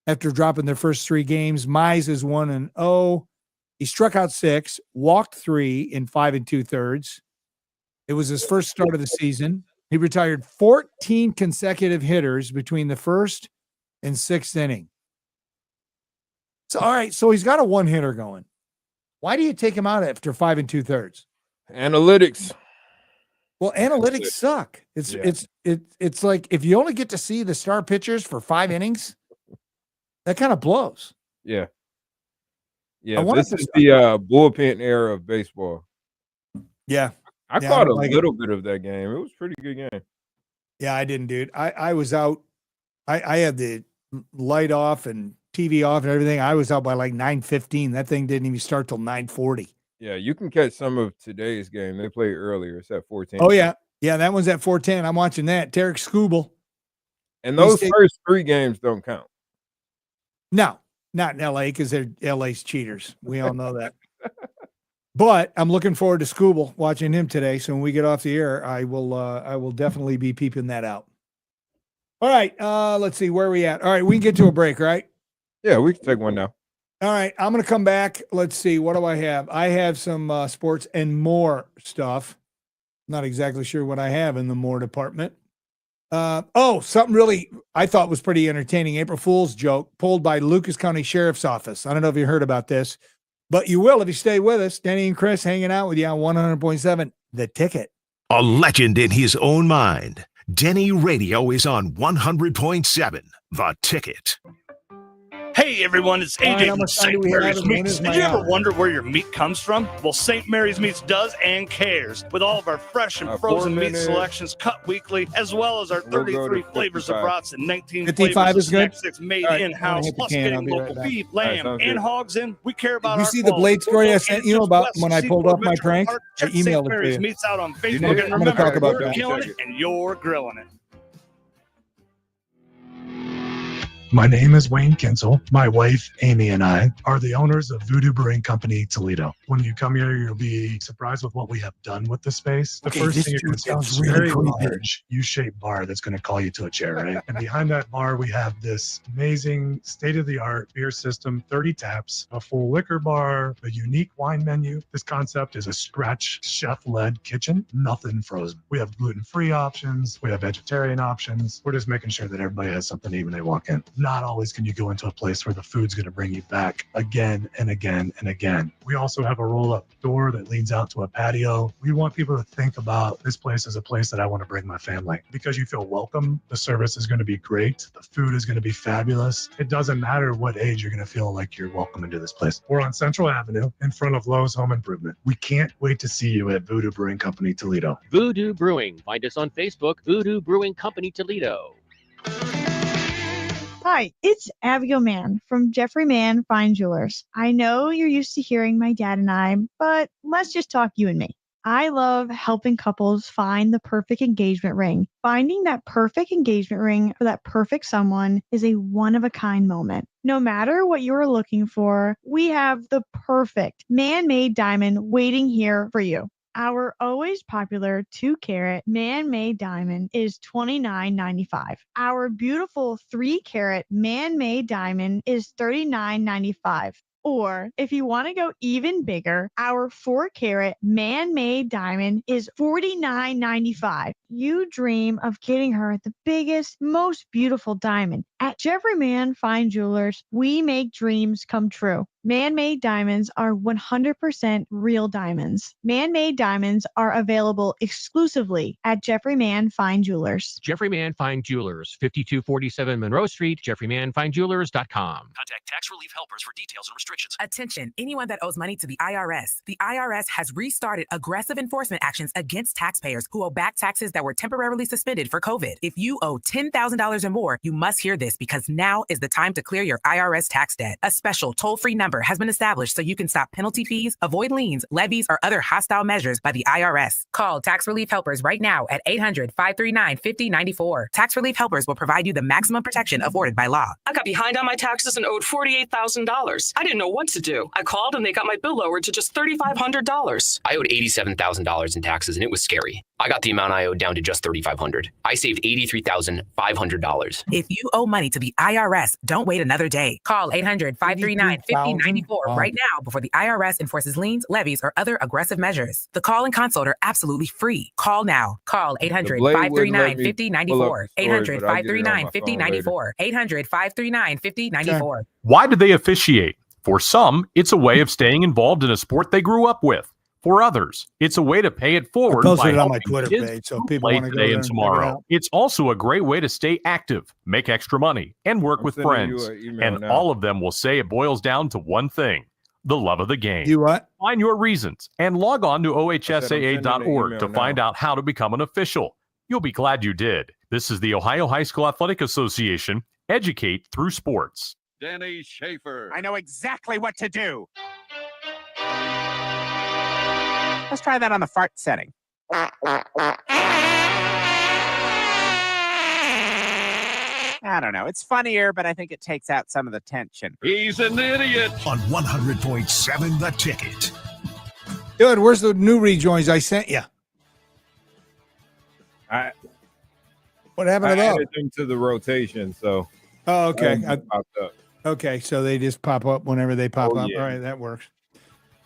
after dropping their first 3 games. Mize is 1-0. He struck out 6, walked 3 in 5 2/3. It was his first start of the season. He retired 14 consecutive hitters between the first and sixth inning. So, all right, so he's got a one-hitter going. Why do you take him out after 5 2/3? Analytics. Well, analytics suck. It's like if you only get to see the star pitchers for 5 innings, that kind of blows. Yeah. Yeah, this is the bullpen era of baseball. Yeah. I caught a little bit of that game. It was a pretty good game. Yeah, I didn't, dude. I was out. I had the light off and TV off and everything. I was out by like 9:15. That thing didn't even start till 9:40. Yeah, you can catch some of today's game. They played earlier. It's at 14. Oh, yeah. Yeah, that one's at 4:10. I'm watching that. Tarek Skubal. And those first 3 games don't count. No, not in LA because they're LA's cheaters. We all know that. But I'm looking forward to Skubal, watching him today. So when we get off the air, I will definitely be peeping that out. All right, let's see where are we at. All right, we can get to a break, right? Yeah, we can take one now. All right, I'm going to come back. Let's see, what do I have? I have some sports and more stuff. Not exactly sure what I have in the more department. Something really I thought was pretty entertaining. April Fool's joke pulled by Lucas County Sheriff's Office. I don't know if you heard about this, but you will if you stay with us. Denny and Chris hanging out with you on 100.7 The Ticket. A legend in his own mind. Denny Radio is on 100.7 The Ticket. Hey everyone, it's AJ from St. Mary's Meats. Did you ever wonder where your meat comes from? Well, St. Mary's Meats does and cares. With all of our fresh and frozen meat selections cut weekly, as well as our 33 flavors of brats and 19 flavors of snack sticks made in-house, plus getting local beef, lamb, and hogs in. We care about you see the Blade story I sent you about when I pulled off my prank? I emailed it to you. Meats out on Facebook, and remember, we're killing it and you're grilling it. My name is Wayne Kinsel. My wife, Amy, and I are the owners of Voodoo Brewing Company, Toledo. When you come here, you'll be surprised with what we have done with the space. The first thing you can see is a very large U-shaped bar that's going to call you to a chair, right? And behind that bar, we have this amazing state-of-the-art beer system, 30 taps, a full liquor bar, a unique wine menu. This concept is a scratch chef-led kitchen, nothing frozen. We have gluten-free options. We have vegetarian options. We're just making sure that everybody has something to eat when they walk in. Not always can you go into a place where the food's going to bring you back again and again and again. We also have a roll-up door that leads out to a patio. We want people to think about this place as a place that I want to bring my family because you feel welcome. The service is going to be great. The food is going to be fabulous. It doesn't matter what age you're going to feel like you're welcome into this place. We're on Central Avenue in front of Lowe's Home Improvement. We can't wait to see you at Voodoo Brewing Company, Toledo. Voodoo Brewing. Find us on Facebook, Voodoo Brewing Company, Toledo. Hi, it's Abigail Mann from Jeffrey Mann Fine Jewelers. I know you're used to hearing my dad and I, but let's just talk you and me. I love helping couples find the perfect engagement ring. Finding that perfect engagement ring for that perfect someone is a one-of-a-kind moment. No matter what you're looking for, we have the perfect man-made diamond waiting here for you. Our always popular 2-carat man-made diamond is $29.95. Our beautiful 3-carat man-made diamond is $39.95. Or if you want to go even bigger, our 4-carat man-made diamond is $49.95. You dream of getting her the biggest, most beautiful diamond. At Jeffrey Mann Fine Jewelers, we make dreams come true. Man-made diamonds are 100% real diamonds. Man-made diamonds are available exclusively at Jeffrey Mann Fine Jewelers. Jeffrey Mann Fine Jewelers, 5247 Monroe Street, jeffreymanfinejewelers.com. Contact Tax Relief Helpers for details and restrictions. Attention, anyone that owes money to the IRS. The IRS has restarted aggressive enforcement actions against taxpayers who owe back taxes that were temporarily suspended for COVID. If you owe $10,000 or more, you must hear this because now is the time to clear your IRS tax debt. A special toll-free number has been established so you can stop penalty fees, avoid liens, levies, or other hostile measures by the IRS. Call Tax Relief Helpers right now at 800-539-5094. Tax Relief Helpers will provide you the maximum protection afforded by law. I got behind on my taxes and owed $48,000. I didn't know what to do. I called and they got my bill lowered to just $3,500. I owed $87,000 in taxes and it was scary. I got the amount I owed down to just $3,500. I saved $83,500. If you owe money to the IRS, don't wait another day. Call 800-539-5094 right now before the IRS enforces liens, levies, or other aggressive measures. The call and consult are absolutely free. Call now. Call 800-539-5094. 800-539-5094. 800-539-5094. Why do they officiate? For some, it's a way of staying involved in a sport they grew up with. For others, it's a way to pay it forward. I posted it on my Twitter page, so people want to go today there and and tomorrow. It's also a great way to stay active, make extra money, and work with friends. And all of them will say it boils down to one thing: the love of the game. You what? Find your reasons and log on to ohsaa.org to find out how to become an official. You'll be glad you did. This is the Ohio High School Athletic Association. Educate through sports. Denny Schaefer. I know exactly what to do. Let's try that on the fart setting. I don't know. It's funnier, but I think it takes out some of the tension. He's an idiot. On 100.7 The Ticket. Good. Where's the new rejoins I sent you? What happened to I those? added them to the rotation, so. Oh, okay. Popped up. Okay, so they just pop up whenever they pop up. Yeah. All right, that works.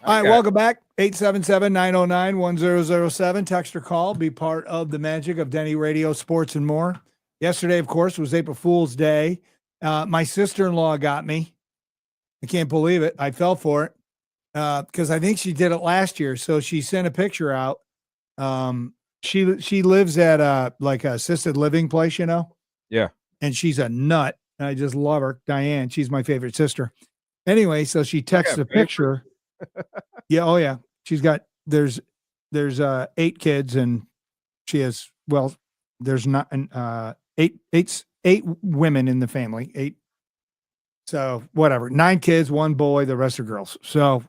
All right, welcome back. 877-909-1007. Text or call. Be part of the magic of Denny Radio Sports and More. Yesterday, of course, was April Fool's Day. My sister-in-law got me. I can't believe it. I fell for it because I think she did it last year. So she sent a picture out. She lives at a assisted living place, you know? Yeah. And she's a nut. I just love her. Diane, she's my favorite sister. Anyway, so she texted a picture. Yeah, oh yeah. She's got there's 8 kids and she has there's not eight women in the family. 8. So whatever. 9 kids, 1 boy, the rest are girls. So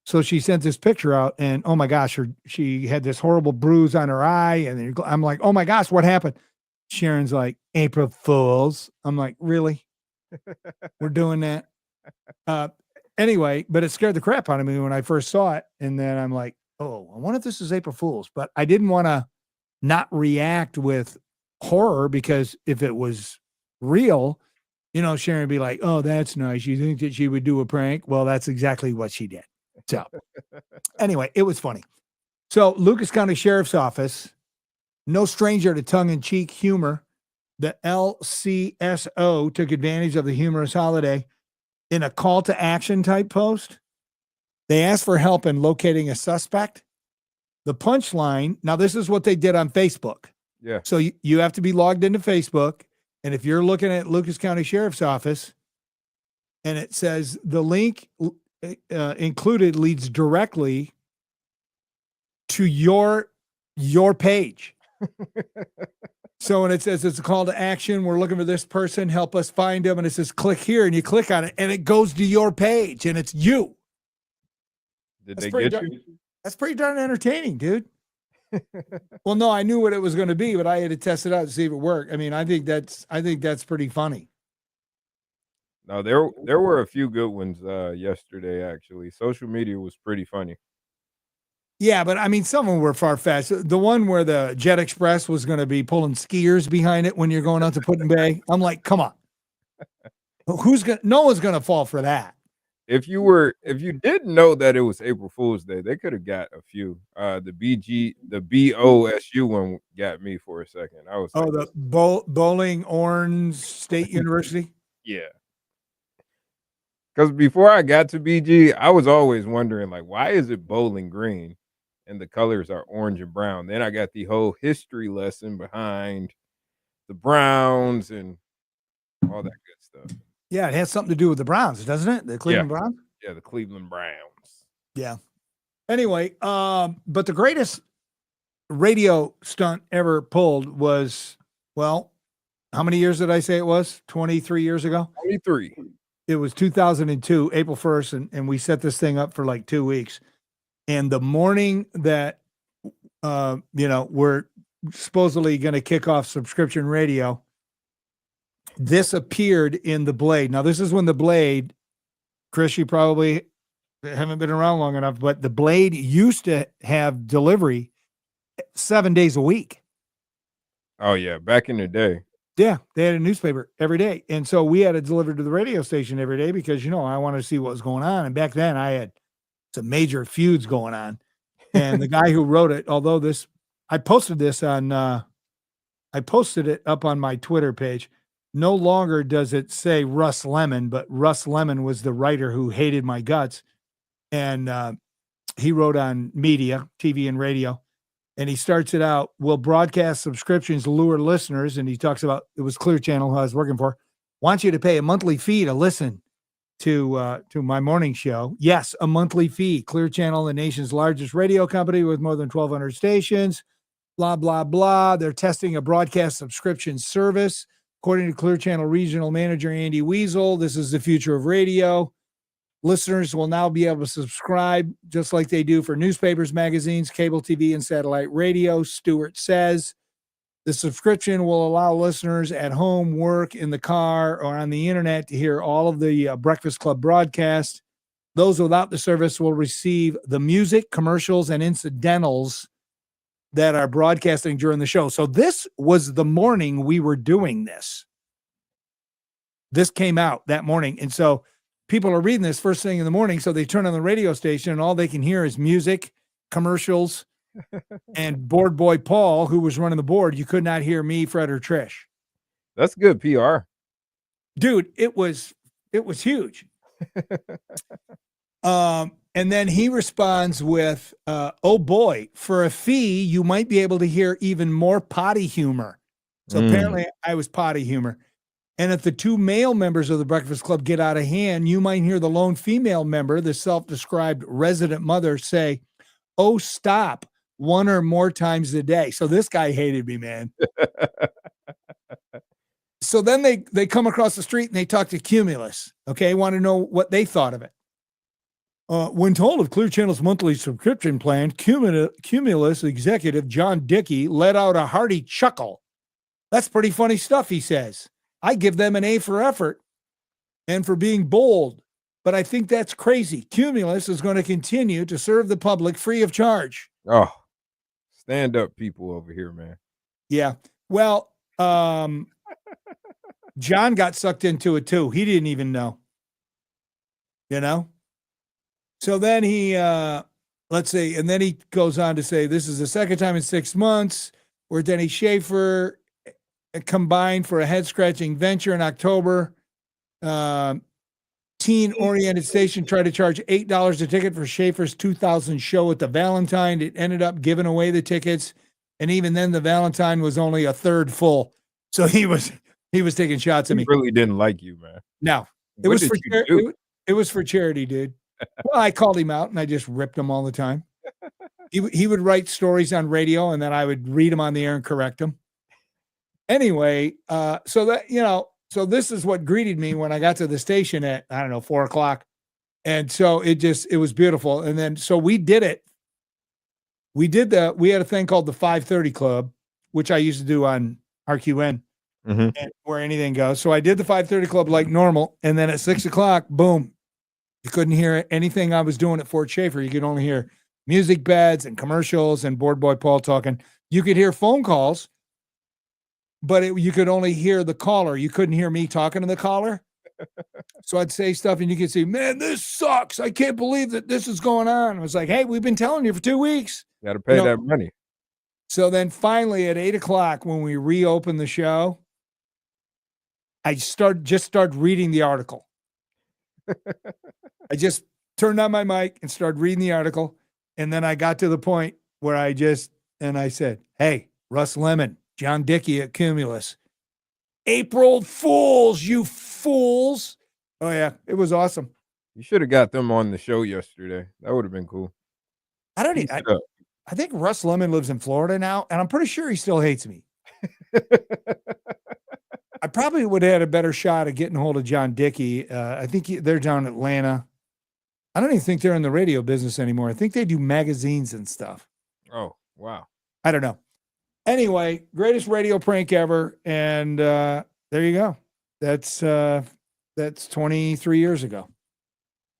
so she sent this picture out and oh my gosh, she had this horrible bruise on her eye and I'm like, "Oh my gosh, what happened?" Sharon's like, "April Fools." I'm like, "Really? We're doing that?" Anyway, but it scared the crap out of me when I first saw it. And then I'm like, oh, I wonder if this is April Fool's. But I didn't want to not react with horror because if it was real, you know, Sharon would be like, oh, that's nice. You think that she would do a prank? Well, that's exactly what she did. So anyway, it was funny. So Lucas County Sheriff's Office, no stranger to tongue-in-cheek humor. The LCSO took advantage of the humorous holiday. In a call to action type post, they asked for help in locating a suspect. The punchline, now this is what they did on Facebook. Yeah. So you have to be logged into Facebook. And if you're looking at Lucas County Sheriff's Office and it says the link included leads directly to your page. So when it says it's a call to action, we're looking for this person, help us find them. And it says click here and you click on it and it goes to your page and it's you. Did they get you? That's pretty darn entertaining, dude. Well, no, I knew what it was going to be, but I had to test it out to see if it worked. I mean, I think that's pretty funny. No, there were a few good ones yesterday, actually. Social media was pretty funny. Yeah, but I mean, some of them were far-fetched. The one where the Jet Express was going to be pulling skiers behind it when you're going out to Put-in-Bay. I'm like, come on. No one's going to fall for that. If you didn't know that it was April Fool's Day, they could have got a few. The BOSU one got me for a second. I was the Bowling Orange State University? Yeah. Because before I got to BG, I was always wondering, like, why is it bowling green and the colors are orange and brown? Then I got the whole history lesson behind the Browns and all that good stuff. Yeah, it has something to do with the Browns, doesn't it? The Cleveland Browns? Yeah, the Cleveland Browns. Yeah. Anyway, but the greatest radio stunt ever pulled was, well, how many years did I say it was? 23 years ago? 23. It was 2002, April 1st, and we set this thing up for like 2 weeks. And the morning that, we're supposedly going to kick off subscription radio, this appeared in the Blade. Now, this is when the Blade, Chris, you probably haven't been around long enough, but the Blade used to have delivery 7 days a week. Oh yeah, back in the day. Yeah, they had a newspaper every day. And so we had it delivered to the radio station every day because, I wanted to see what was going on. And back then I had some major feuds going on. And the guy who wrote it, although I posted it up on my Twitter page. No longer does it say Russ Lemon, but Russ Lemon was the writer who hated my guts. And he wrote on media, TV and radio. And he starts it out, will broadcast subscriptions lure listeners? And he talks about, it was Clear Channel who I was working for, want you to pay a monthly fee to listen to my morning show. Yes, a monthly fee. Clear Channel, the nation's largest radio company with more than 1,200 stations, blah, blah, blah. They're testing a broadcast subscription service. According to Clear Channel Regional Manager Andy Weasel, this is the future of radio. Listeners will now be able to subscribe just like they do for newspapers, magazines, cable TV, and satellite radio. Stewart says the subscription will allow listeners at home, work, in the car, or on the internet to hear all of the Breakfast Club broadcasts. Those without the service will receive the music, commercials, and incidentals that are broadcasting during the show. So this was the morning we were doing this. This came out that morning. And so people are reading this first thing in the morning, so they turn on the radio station, and all they can hear is music, commercials, and board boy Paul, who was running the board. You could not hear me, Fred, or Trish. That's good PR. Dude, it was huge. And then he responds with, oh boy, for a fee, you might be able to hear even more potty humor. So apparently I was potty humor. And if the two male members of the Breakfast Club get out of hand, you might hear the lone female member, the self-described resident mother, say, oh, stop, one or more times a day. So this guy hated me, man. So then they come across the street and they talk to Cumulus. Okay, want to know what they thought of it. When told of Clear Channel's monthly subscription plan, Cumulus executive John Dickey let out a hearty chuckle. That's pretty funny stuff, he says. I give them an A for effort and for being bold, but I think that's crazy. Cumulus is going to continue to serve the public free of charge. Oh, stand up people over here, man. Yeah. Well, John got sucked into it too. He didn't even know, So then he, let's see, and then he goes on to say, this is the second time in 6 months where Denny Schaefer combined for a head-scratching venture in October. Teen-oriented station tried to charge $8 a ticket for Schaefer's 2000 show at the Valentine. It ended up giving away the tickets, and even then the Valentine was only a third full. So he was taking shots at me. He really didn't like you, man. No, it was for charity, dude. Well, I called him out and I just ripped him all the time. He would write stories on radio and then I would read them on the air and correct them. Anyway, so this is what greeted me when I got to the station at, 4:00. And so it was beautiful. And then, so we did it. We had a thing called the 5:30 Club, which I used to do on RQN, and where anything goes. So I did the 5:30 Club like normal. And then at 6:00, boom, you couldn't hear anything I was doing at Fort Schaefer. You could only hear music beds and commercials and board boy Paul talking. You could hear phone calls, but you could only hear the caller. You couldn't hear me talking to the caller. So I'd say stuff and you could say, man, this sucks. I can't believe that this is going on. I was like, hey, we've been telling you for 2 weeks. Got to pay that money. So then finally at 8:00, when we reopened the show, I started reading the article. I just turned on my mic and started reading the article. And then I got to the point where I said, hey, Russ Lemon, John Dickey at Cumulus. April Fools, you fools. Oh, yeah. It was awesome. You should have got them on the show yesterday. That would have been cool. I think Russ Lemon lives in Florida now, and I'm pretty sure he still hates me. I probably would have had a better shot at getting hold of John Dickey. I think they're down in Atlanta. I don't even think they're in the radio business anymore. I think they do magazines and stuff. Oh, wow. I don't know. Anyway, greatest radio prank ever. And there you go. That's 23 years ago.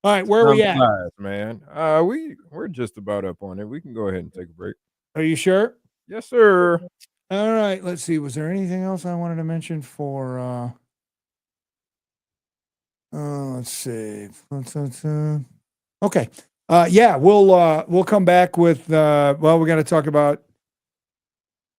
All right, where are we at? Man. We're just about up on it. We can go ahead and take a break. Are you sure? Yes, sir. All right. Let's see. Was there anything else I wanted to mention for? Let's see. Okay. Yeah, we'll come back with. Well, we're going to talk about.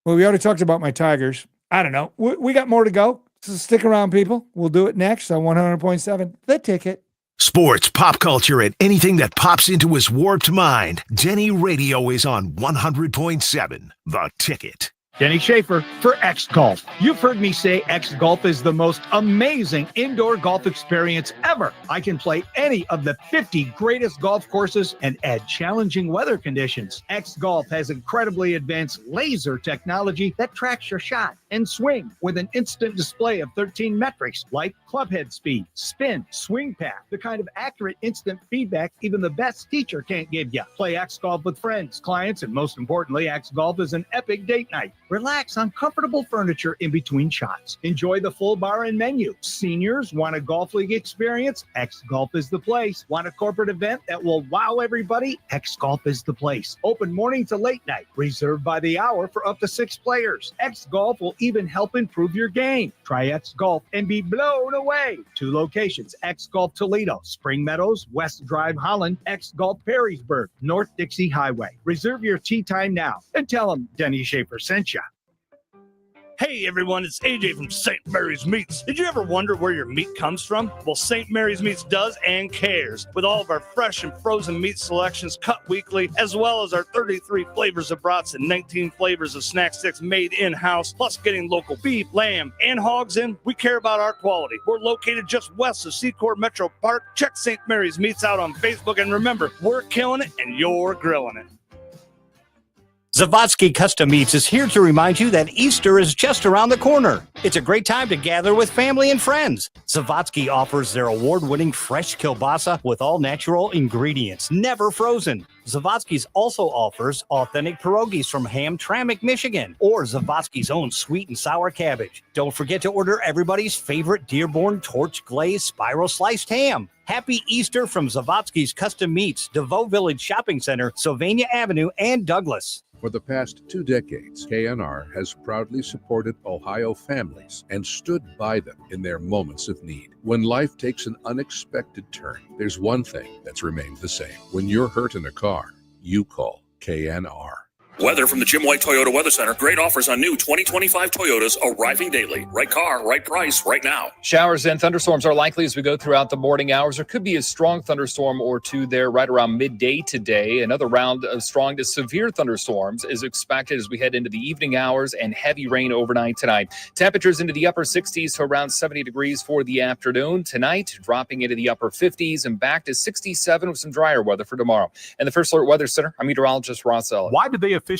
Well, we already talked about my Tigers. I don't know. We got more to go. So stick around, people. We'll do it next on 100.7 The Ticket. Sports, pop culture, and anything that pops into his warped mind. Denny Radio is on 100.7 The Ticket. Denny Schaefer for X Golf. You've heard me say X Golf is the most amazing indoor golf experience ever. I can play any of the 50 greatest golf courses and add challenging weather conditions. X Golf has incredibly advanced laser technology that tracks your shot and swing with an instant display of 13 metrics like club head speed, spin, swing path, the kind of accurate instant feedback even the best teacher can't give you. Play X Golf with friends, clients, and most importantly, X Golf is an epic date night. Relax on comfortable furniture in between shots. Enjoy the full bar and menu. Seniors want a golf league experience? X Golf is the place. Want a corporate event that will wow everybody? X Golf is the place. Open morning to late night. Reserved by the hour for up to 6 players. X Golf will even help improve your game. Try X Golf and be blown away. 2 locations: X Golf Toledo, Spring Meadows, West Drive Holland, X Golf Perrysburg, North Dixie Highway. Reserve your tee time now and tell them Denny Schaefer sent you. Hey everyone, it's AJ from St. Mary's Meats. Did you ever wonder where your meat comes from? Well, St. Mary's Meats does and cares. With all of our fresh and frozen meat selections cut weekly, as well as our 33 flavors of brats and 19 flavors of snack sticks made in-house, plus getting local beef, lamb, and hogs in, we care about our quality. We're located just west of Secor Metro Park. Check St. Mary's Meats out on Facebook, and remember, we're killing it and you're grilling it. Zavatsky Custom Meats is here to remind you that Easter is just around the corner. It's a great time to gather with family and friends. Zavatsky offers their award-winning fresh kielbasa with all natural ingredients, never frozen. Zavatsky's also offers authentic pierogies from Hamtramck, Michigan, or Zavatsky's own sweet and sour cabbage. Don't forget to order everybody's favorite Dearborn torch glazed spiral sliced ham. Happy Easter from Zavatsky's Custom Meats, DeVoe Village Shopping Center, Sylvania Avenue, and Douglas. For the past 2 decades, KNR has proudly supported Ohio families and stood by them in their moments of need. When life takes an unexpected turn, there's one thing that's remained the same. When you're hurt in a car, you call KNR. Weather from the Jim White Toyota Weather Center. Great offers on new 2025 Toyotas arriving daily. Right car, right price, right now. Showers and thunderstorms are likely as we go throughout the morning hours. There could be a strong thunderstorm or two there right around midday today. Another round of strong to severe thunderstorms is expected as we head into the evening hours and heavy rain overnight tonight. Temperatures into the upper 60s to around 70 degrees for the afternoon. Tonight, dropping into the upper 50s and back to 67 with some drier weather for tomorrow. And the First Alert Weather Center, I'm meteorologist Ross Ellis. Why did they officiate?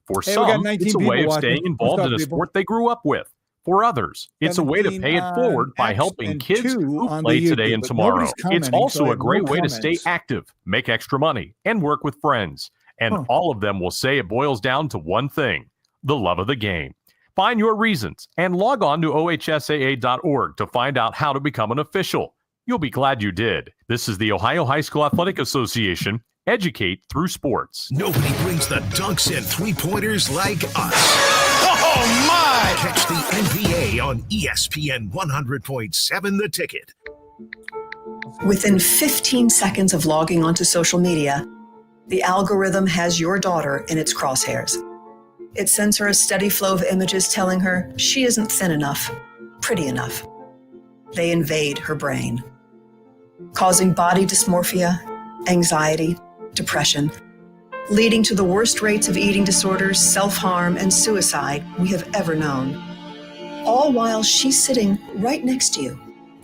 For some, it's a way of staying involved in a sport they grew up with. For others, it's a way to pay it forward by helping kids who play today and tomorrow. It's also a great way to stay active, make extra money, and work with friends. And all of them will say it boils down to one thing: the love of the game. Find your reasons and log on to ohsaa.org to find out how to become an official. You'll be glad you did. This is the Ohio High School Athletic Association. Educate through sports. Nobody brings the dunks and three-pointers like us. Oh, my! Catch the NBA on ESPN 100.7 The Ticket. Within 15 seconds of logging onto social media, the algorithm has your daughter in its crosshairs. It sends her a steady flow of images telling her she isn't thin enough, pretty enough. They invade her brain, causing body dysmorphia, anxiety, depression, leading to the worst rates of eating disorders, self-harm, and suicide we have ever known. All while she's sitting right next to you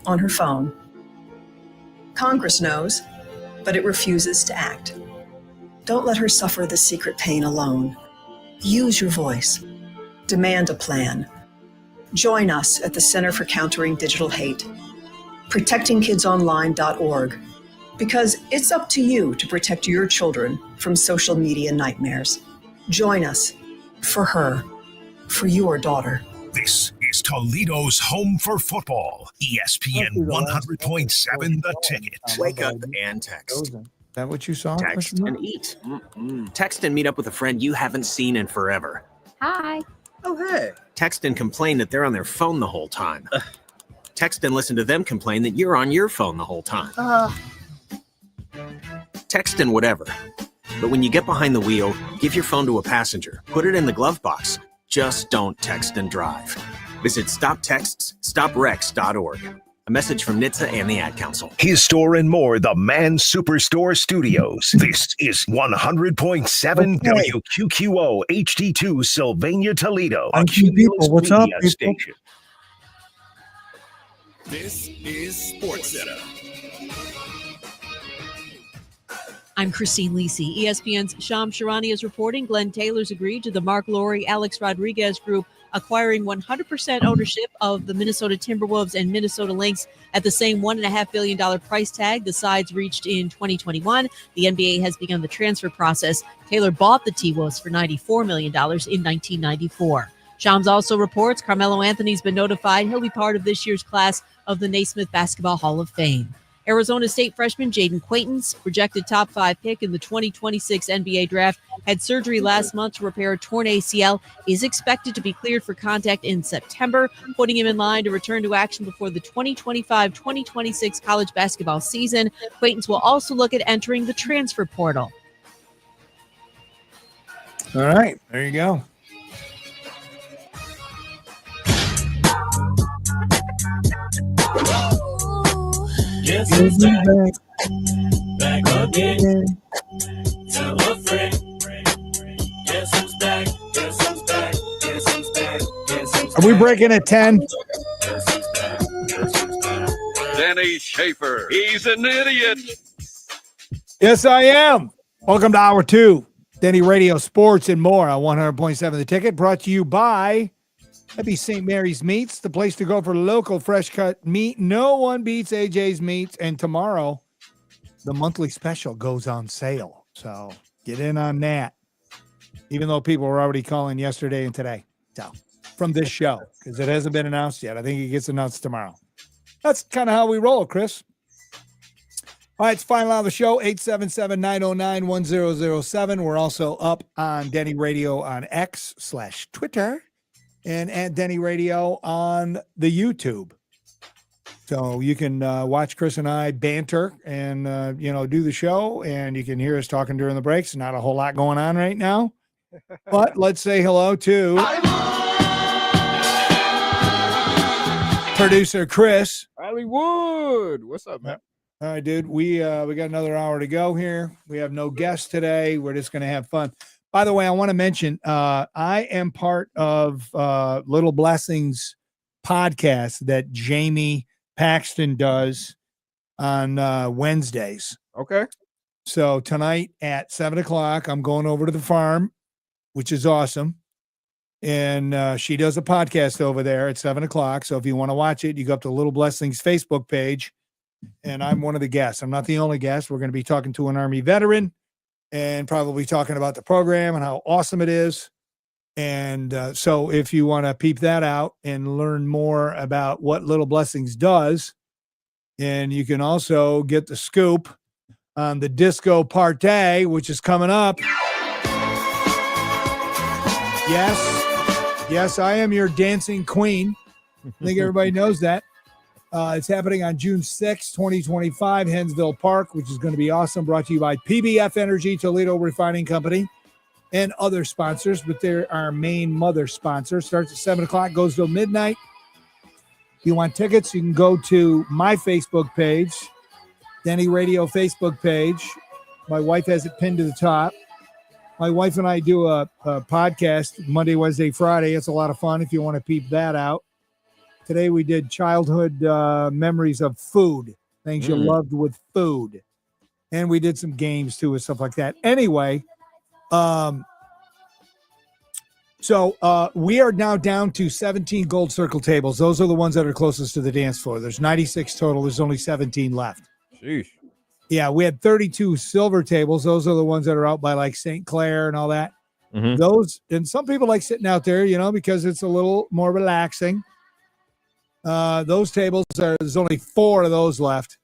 on her phone. Congress knows, but it refuses to act. Don't let her suffer the secret pain alone. Use your voice. Demand a plan. Join us at the Center for Countering Digital Hate, protectingkidsonline.org. Because it's up to you to protect your children from social media nightmares. Join us for her, for your daughter. This is Toledo's home for football. ESPN 100.7 The Ticket. Wake up and text. Is that what you saw? Text and eat. Text and meet up with a friend you haven't seen in forever. Hi. Oh, hey. Text and complain that they're on their phone the whole time. Text and listen to them complain that you're on your phone the whole time. Text and whatever. But when you get behind the wheel, give your phone to a passenger. Put it in the glove box. Just don't text and drive. Visit StopTextsStopWrecks.org. A message from NHTSA and the Ad Council. His Store and More, the Man Superstore Studios. This is 100.7 WQQO HD2 Sylvania, Toledo. Thank you, people. What's up, people? Station. This is Sports Center. I'm Christine Lisi. ESPN's Sham Sharani is reporting Glenn Taylor's agreed to the Mark Lowry, Alex Rodriguez group acquiring 100% ownership of the Minnesota Timberwolves and Minnesota Lynx at the same $1.5 billion price tag the sides reached in 2021. The NBA has begun the transfer process. Taylor bought the T-Wolves for $94 million in 1994. Shams also reports Carmelo Anthony's been notified he'll be part of this year's class of the Naismith Basketball Hall of Fame. Arizona State freshman Jaden Quaintance, projected top 5 pick in the 2026 NBA draft, had surgery last month to repair a torn ACL, is expected to be cleared for contact in September, putting him in line to return to action before the 2025-2026 college basketball season. Quaintance will also look at entering the transfer portal. All right, there you go. Guess who's back? Back again. Tell a friend. Guess who's back? Guess who's back? Guess who's back? Guess who's back? Are we breaking at 10? Denny Schaefer. He's an idiot. Yes, I am. Welcome to Hour 2. Denny Radio Sports and More on 100.7 The Ticket, brought to you by that'd be St. Mary's Meats, the place to go for local fresh cut meat. No one beats AJ's Meats. And tomorrow, the monthly special goes on sale. So get in on that, even though people were already calling yesterday and today. So from this show, because it hasn't been announced yet. I think it gets announced tomorrow. That's kind of how we roll, Chris. All right, it's final hour of the show, 877-909-1007. We're also up on Denny Radio on X/Twitter. And at Denny Radio on the YouTube. So you can watch Chris and I banter and, do the show. And you can hear us talking during the breaks. Not a whole lot going on right now. But let's say hello to producer Chris. Hollywood. What's up, man? All right, dude. We got another hour to go here. We have no guests today. We're just going to have fun. By the way, I want to mention I am part of Little Blessings podcast that Jamie Paxton does on Wednesdays. Okay. So tonight at 7:00, I'm going over to the farm, which is awesome. And she does a podcast over there at 7:00. So if you want to watch it, you go up to Little Blessings Facebook page. And I'm one of the guests. I'm not the only guest. We're going to be talking to an Army veteran and probably talking about the program and how awesome it is. And so if you want to peep that out and learn more about what Little Blessings does, and you can also get the scoop on the Disco Party, which is coming up. Yes, I am your dancing queen. I think everybody knows that. It's happening on June 6, 2025, Hensville Park, which is going to be awesome. Brought to you by PBF Energy, Toledo Refining Company, and other sponsors, but they're our main mother sponsor. Starts at 7:00, goes till midnight. If you want tickets, you can go to my Facebook page, Denny Radio Facebook page. My wife has it pinned to the top. My wife and I do a podcast Monday, Wednesday, Friday. It's a lot of fun if you want to peep that out. Today we did childhood memories of food, things you loved with food. And we did some games too and stuff like that. Anyway, so we are now down to 17 gold circle tables. Those are the ones that are closest to the dance floor. There's 96 total. There's only 17 left. Sheesh. Yeah, we had 32 silver tables. Those are the ones that are out by like St. Clair and all that. Mm-hmm. Those, and some people like sitting out there, because it's a little more relaxing. Those tables there's only 4 of those left,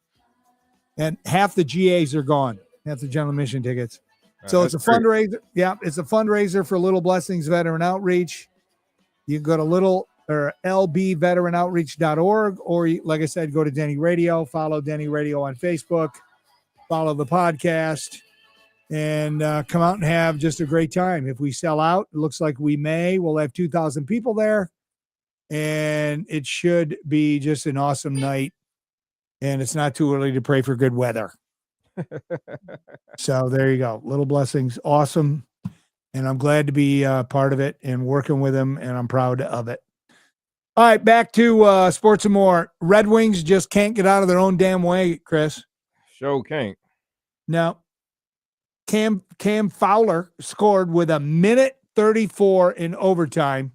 and half the GAs are gone. Half the general admission tickets. So it's a fundraiser. Yeah, it's a fundraiser for Little Blessings Veteran Outreach. You can go to lbveteranoutreach.org, or like I said, go to Denny Radio, follow Denny Radio on Facebook, follow the podcast, and come out and have just a great time. If we sell out, it looks like we may. We'll have 2,000 people there, and it should be just an awesome night. And it's not too early to pray for good weather. So there you go. Little Blessings, awesome. And I'm glad to be part of it and working with them, and I'm proud of it. All right, back to sports and more. Red Wings just can't get out of their own damn way, Chris. Sure can't. No. Cam Fowler scored with 1:34 in overtime.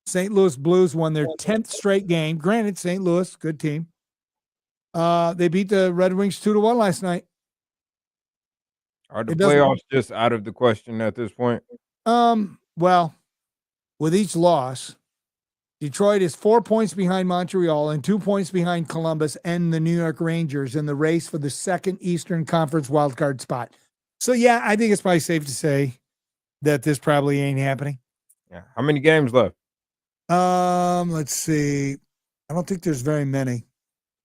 St. Louis Blues won their 10th straight game. Granted, St. Louis, good team. They beat the Red Wings 2-1 last night. Are the playoffs just out of the question at this point? Well, with each loss, Detroit is 4 points behind Montreal and 2 points behind Columbus and the New York Rangers in the race for the second Eastern Conference wildcard spot. So, yeah, I think it's probably safe to say that this probably ain't happening. Yeah. How many games left? Let's see. I don't think there's very many.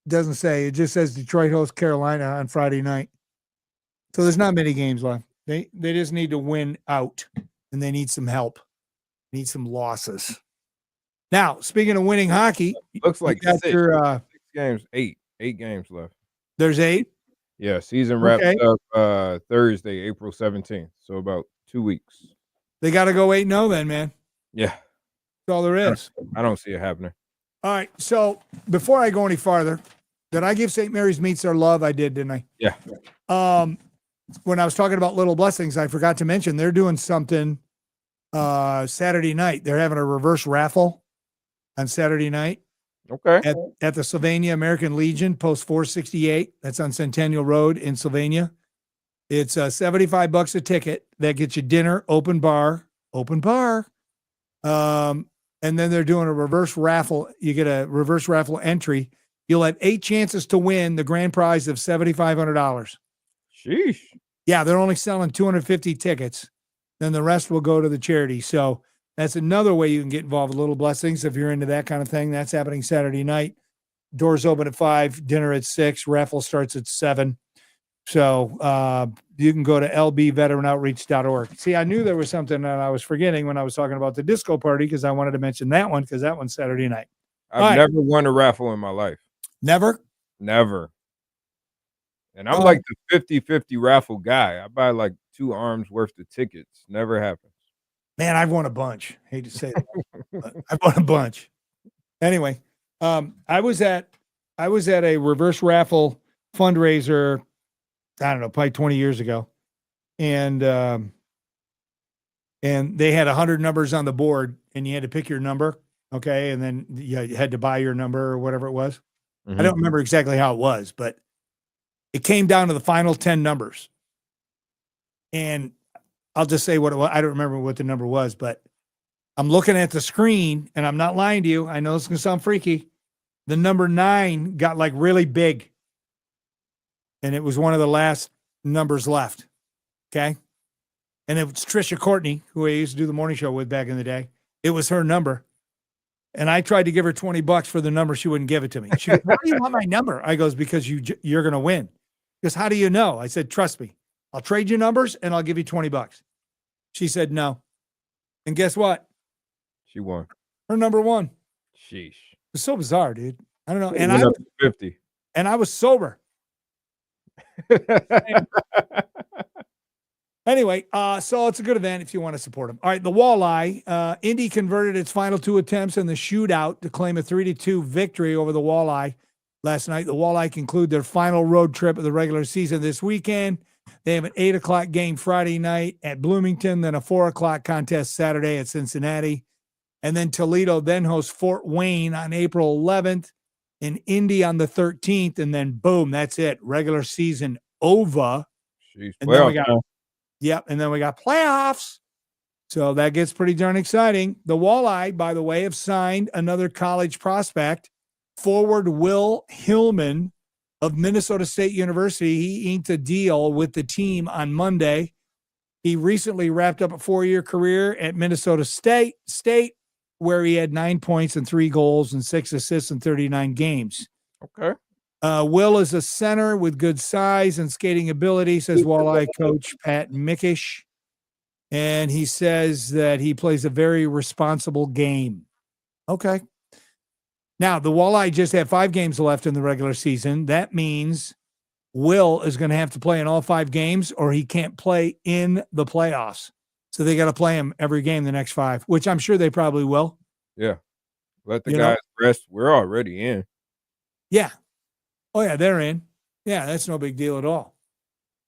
It doesn't say. It just says Detroit hosts Carolina on Friday night. So there's not many games left. They just need to win out, and they need some help. Need some losses. Now, speaking of winning hockey, looks like six games, eight games left. There's 8? Yeah, season wraps up Thursday, April 17th. So about 2 weeks. They got to go 8-0 then, man. Yeah. That's all there is. I don't see it happening. All right, so before I go any farther, did I give St. Mary's Meats their love? I did, didn't I? Yeah. When I was talking about Little Blessings, I forgot to mention they're doing something Saturday night. They're having a reverse raffle on Saturday night. Okay. At the Sylvania American Legion, post 468. That's on Centennial Road in Sylvania. It's $75 a ticket. That gets you dinner, open bar. And then they're doing a reverse raffle. You get a reverse raffle entry. You'll have 8 chances to win the grand prize of $7,500. Sheesh. Yeah, they're only selling 250 tickets. Then the rest will go to the charity. So that's another way you can get involved with Little Blessings if you're into that kind of thing. That's happening Saturday night. Doors open at 5, dinner at 6, raffle starts at 7. So you can go to lbveteranoutreach.org. See, I knew there was something that I was forgetting when I was talking about the disco party because I wanted to mention that one because that one's Saturday night. I've never won a raffle in my life. Never? Never. And I'm like the 50-50 raffle guy. I buy like 2 arms worth of tickets. Never happens. Man, I've won a bunch. Hate to say that. I've won a bunch. Anyway, I was at a reverse raffle fundraiser, I don't know, probably 20 years ago. And they had 100 numbers on the board and you had to pick your number. Okay. And then you had to buy your number or whatever it was. Mm-hmm. I don't remember exactly how it was, but it came down to the final 10 numbers. And I'll just say what it was. I don't remember what the number was, but I'm looking at the screen and I'm not lying to you. I know it's going to sound freaky. The number 9 got like really big. And it was one of the last numbers left. Okay. And it was Trisha Courtney, who I used to do the morning show with back in the day. It was her number. And I tried to give her $20 for the number. She wouldn't give it to me. She goes, why do you want my number? I goes, because you're going to win. Because how do you know? I said, trust me. I'll trade you numbers and I'll give you $20. She said no. And guess what? She won. Her number won. Sheesh. It's so bizarre, dude. I don't know. And I was 50. And I was sober. Anyway, so it's a good event if you want to support them. All right, the Walleye. Indy converted its final 2 attempts in the shootout to claim a 3-2 victory over the Walleye last night. The Walleye conclude their final road trip of the regular season this weekend. They have an 8 o'clock game Friday night at Bloomington, then a 4 o'clock contest Saturday at Cincinnati. And then Toledo then hosts Fort Wayne on April 11th and Indy on the 13th. And then boom, that's it. Regular season over. Jeez, and then we got and then we got playoffs. So that gets pretty darn exciting. The Walleye, by the way, have signed another college prospect, forward Will Hillman of Minnesota State University. He inked a deal with the team on Monday. He recently wrapped up a 4-year career at Minnesota State, where he had 9 points and 3 goals and 6 assists in 39 games. Okay. Will is a center with good size and skating ability, says Walleye coach Pat Mickish. And he says that he plays a very responsible game. Okay. Now, the Walleye just have 5 games left in the regular season. That means Will is going to have to play in all 5 games or he can't play in the playoffs. So they got to play him every game the next 5, which I'm sure they probably will. Yeah. Let the guys rest. We're already in. Yeah. Oh, yeah, they're in. Yeah, that's no big deal at all.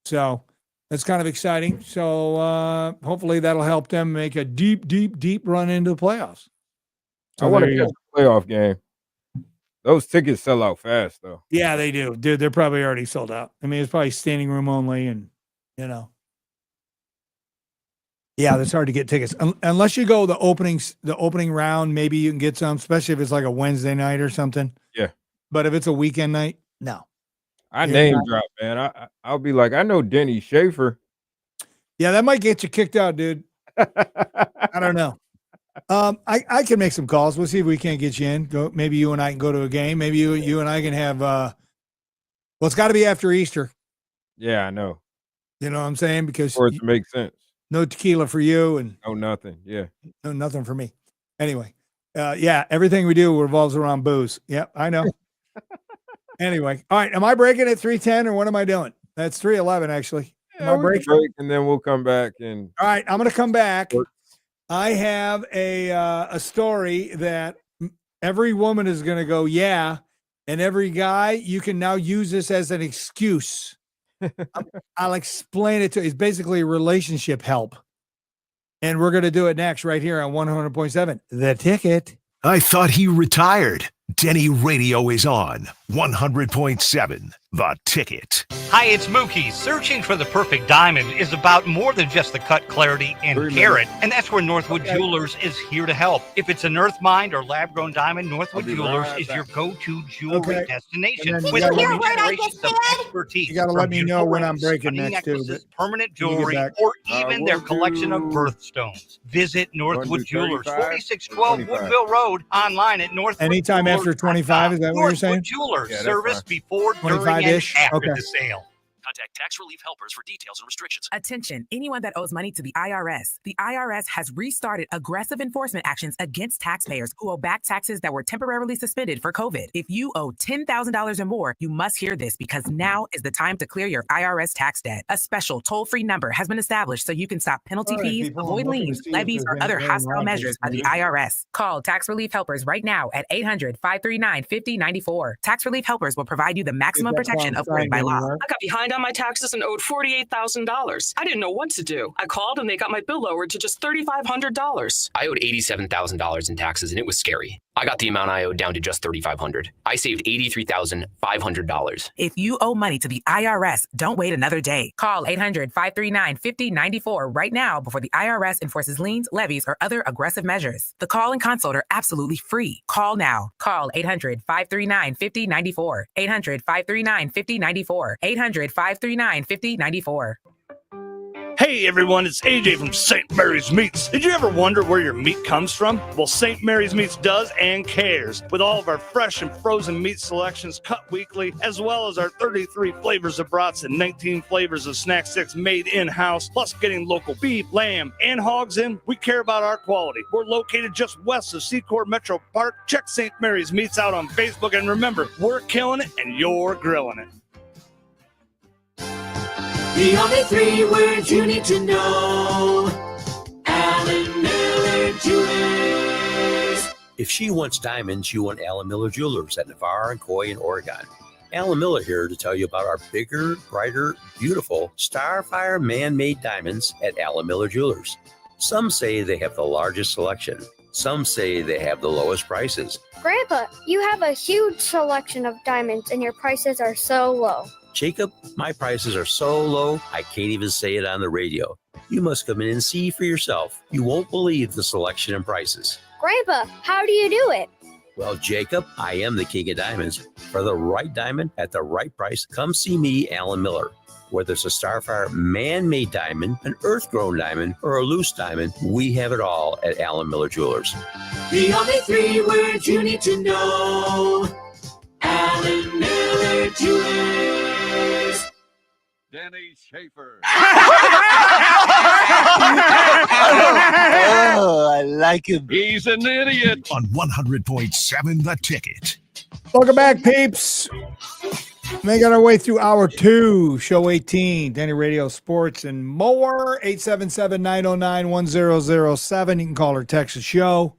So that's kind of exciting. So hopefully that'll help them make a deep run into the playoffs. So I want to catch a playoff game. Those tickets sell out fast, though. Yeah, they do. Dude, they're probably already sold out. I mean, it's probably standing room only and, Yeah, it's hard to get tickets. Unless you go the opening round, maybe you can get some, especially if it's like a Wednesday night or something. Yeah. But if it's a weekend night, no. I name drop, man. I'll be like, I know Denny Schaefer. Yeah, that might get you kicked out, dude. I don't know. I can make some calls. We'll see if we can't get you in. Maybe you and I can go to a game. Maybe you and I can have well, it's got to be after Easter. Yeah, I know. You know what I'm saying? Because for it to make sense. No tequila for you and no nothing. Yeah. No nothing for me. Anyway. Yeah, everything we do revolves around booze. Yep, I know. Anyway. All right. Am I breaking at 3:10 or what am I doing? That's 3:11 actually. Am I breaking? Break and then we'll come back and all right, I'm gonna come back. I have a story that every woman is going to go, yeah, and every guy, you can now use this as an excuse. I'll explain it to you. It's basically relationship help. And we're going to do it next right here on 100.7, The Ticket. I thought he retired. Denny Radio is on 100.7, The Ticket. Hi, it's Mookie. Searching for the perfect diamond is about more than just the cut, clarity, and carat. And that's where Northwood Jewelers is here to help. If it's an earth mined or lab-grown diamond, Northwood Jewelers is your go-to jewelry destination. With generations of expertise. You got to let me know when I'm breaking next, too. Permanent jewelry, or even their collection of birthstones. Visit Northwood Jewelers, 4612 Woodville Road, online at Northwood. Anytime after 25, is that what you're saying? Jewelers, service before, during, and after the sale. Contact Tax Relief Helpers for details and restrictions. Attention, anyone that owes money to the IRS. The IRS has restarted aggressive enforcement actions against taxpayers who owe back taxes that were temporarily suspended for COVID. If you owe $10,000 or more, you must hear this because now is the time to clear your IRS tax debt. A special toll-free number has been established so you can stop penalty fees, avoid liens, levies, or other hostile measures by the IRS. Call Tax Relief Helpers right now at 800-539-5094. Tax Relief Helpers will provide you the maximum protection afforded by law. I got behind on my taxes and owed $48,000. I didn't know what to do. I called and they got my bill lowered to just $3,500. I owed $87,000 in taxes and it was scary. I got the amount I owed down to just $3,500. I saved $83,500. If you owe money to the IRS, don't wait another day. Call 800-539-5094 right now before the IRS enforces liens, levies, or other aggressive measures. The call and consult are absolutely free. Call now. Call 800-539-5094. 800-539-5094. 800-539-5094. Hey everyone, it's AJ from St. Mary's Meats. Did you ever wonder where your meat comes from? Well, St. Mary's Meats does and cares. With all of our fresh and frozen meat selections cut weekly, as well as our 33 flavors of brats and 19 flavors of snack sticks made in-house, plus getting local beef, lamb, and hogs in, we care about our quality. We're located just west of Secor Metro Park. Check St. Mary's Meats out on Facebook, and remember, we're killing it and you're grilling it. The only 3 words you need to know. Alan Miller Jewelers. If she wants diamonds, you want Alan Miller Jewelers at Navarre and Coy in Oregon. Alan Miller here to tell you about our bigger, brighter, beautiful Starfire man-made diamonds at Alan Miller Jewelers. Some say they have the largest selection. Some say they have the lowest prices. Grandpa, you have a huge selection of diamonds and your prices are so low. Jacob, my prices are so low, I can't even say it on the radio. You must come in and see for yourself. You won't believe the selection and prices. Grandpa, how do you do it? Well, Jacob, I am the king of diamonds. For the right diamond at the right price, come see me, Alan Miller. Whether it's a Starfire man-made diamond, an earth-grown diamond, or a loose diamond, we have it all at Allen Miller Jewelers. The only 3 words you need to know. Allen Miller Jewelers. Denny Schaefer. Oh, I like him. He's an idiot. On 100.7 The Ticket. Welcome back, peeps. Making our way through hour 2, show 18, Denny Radio Sports and More, 877-909-1007. You can call or text the show.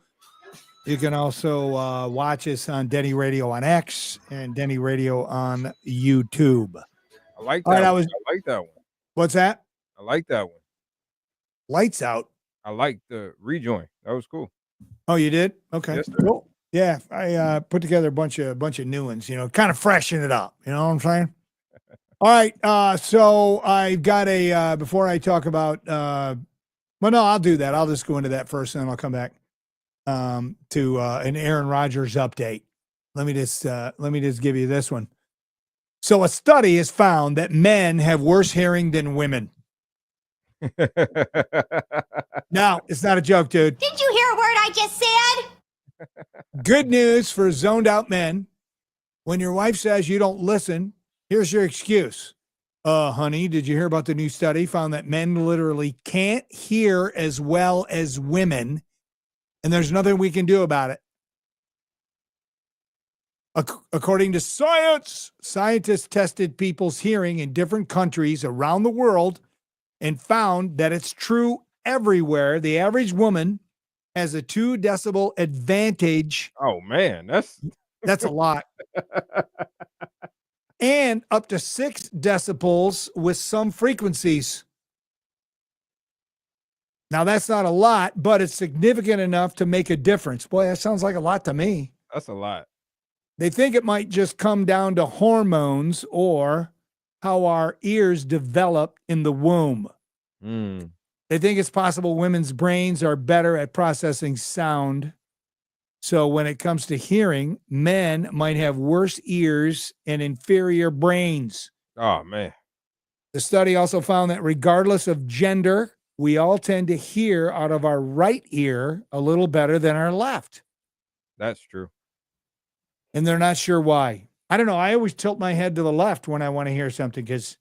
You can also watch us on Denny Radio on X and Denny Radio on YouTube. I like that. All right, I like that one. What's that? I like that one. Lights Out. I like the rejoin. That was cool. Oh, you did? Okay, Yes, sir. cool. Yeah, I put together a bunch of new ones. Kind of freshen it up. You know what I'm saying? All right. So I've got a before I talk about. Well, no, I'll do that. I'll just go into that first, and then I'll come back to an Aaron Rodgers update. Let me just give you this one. So a study has found that men have worse hearing than women. No, it's not a joke, dude. Did you hear a word I just said? Good news for zoned out men. When your wife says you don't listen, here's your excuse. Honey, did you hear about the new study? Found that men literally can't hear as well as women, and there's nothing we can do about it. According to science, scientists tested people's hearing in different countries around the world and found that it's true everywhere. The average woman has a 2 decibel advantage. Oh, man, that's a lot. And up to 6 decibels with some frequencies. Now, that's not a lot, but it's significant enough to make a difference. Boy, that sounds like a lot to me. That's a lot. They think it might just come down to hormones or how our ears develop in the womb. They think it's possible women's brains are better at processing sound. So when it comes to hearing, men might have worse ears and inferior brains. Oh, man. The study also found that regardless of gender, we all tend to hear out of our right ear a little better than our left. That's true. And they're not sure why. I don't know. I always tilt my head to the left when I want to hear something because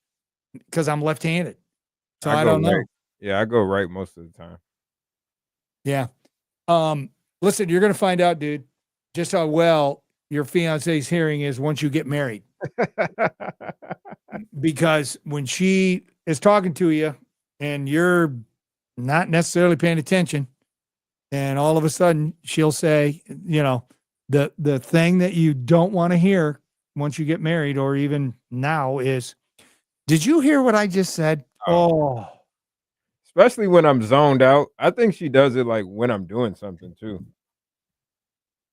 I'm left-handed. So I don't know. Right. Yeah, I go right most of the time. Yeah. Listen, you're going to find out, dude, just how well your fiance's hearing is once you get married. Because when she is talking to you and you're not necessarily paying attention, and all of a sudden she'll say, the thing that you don't want to hear once you get married or even now is, did you hear what I just said? Oh. Especially when I'm zoned out. I think she does it like when I'm doing something too.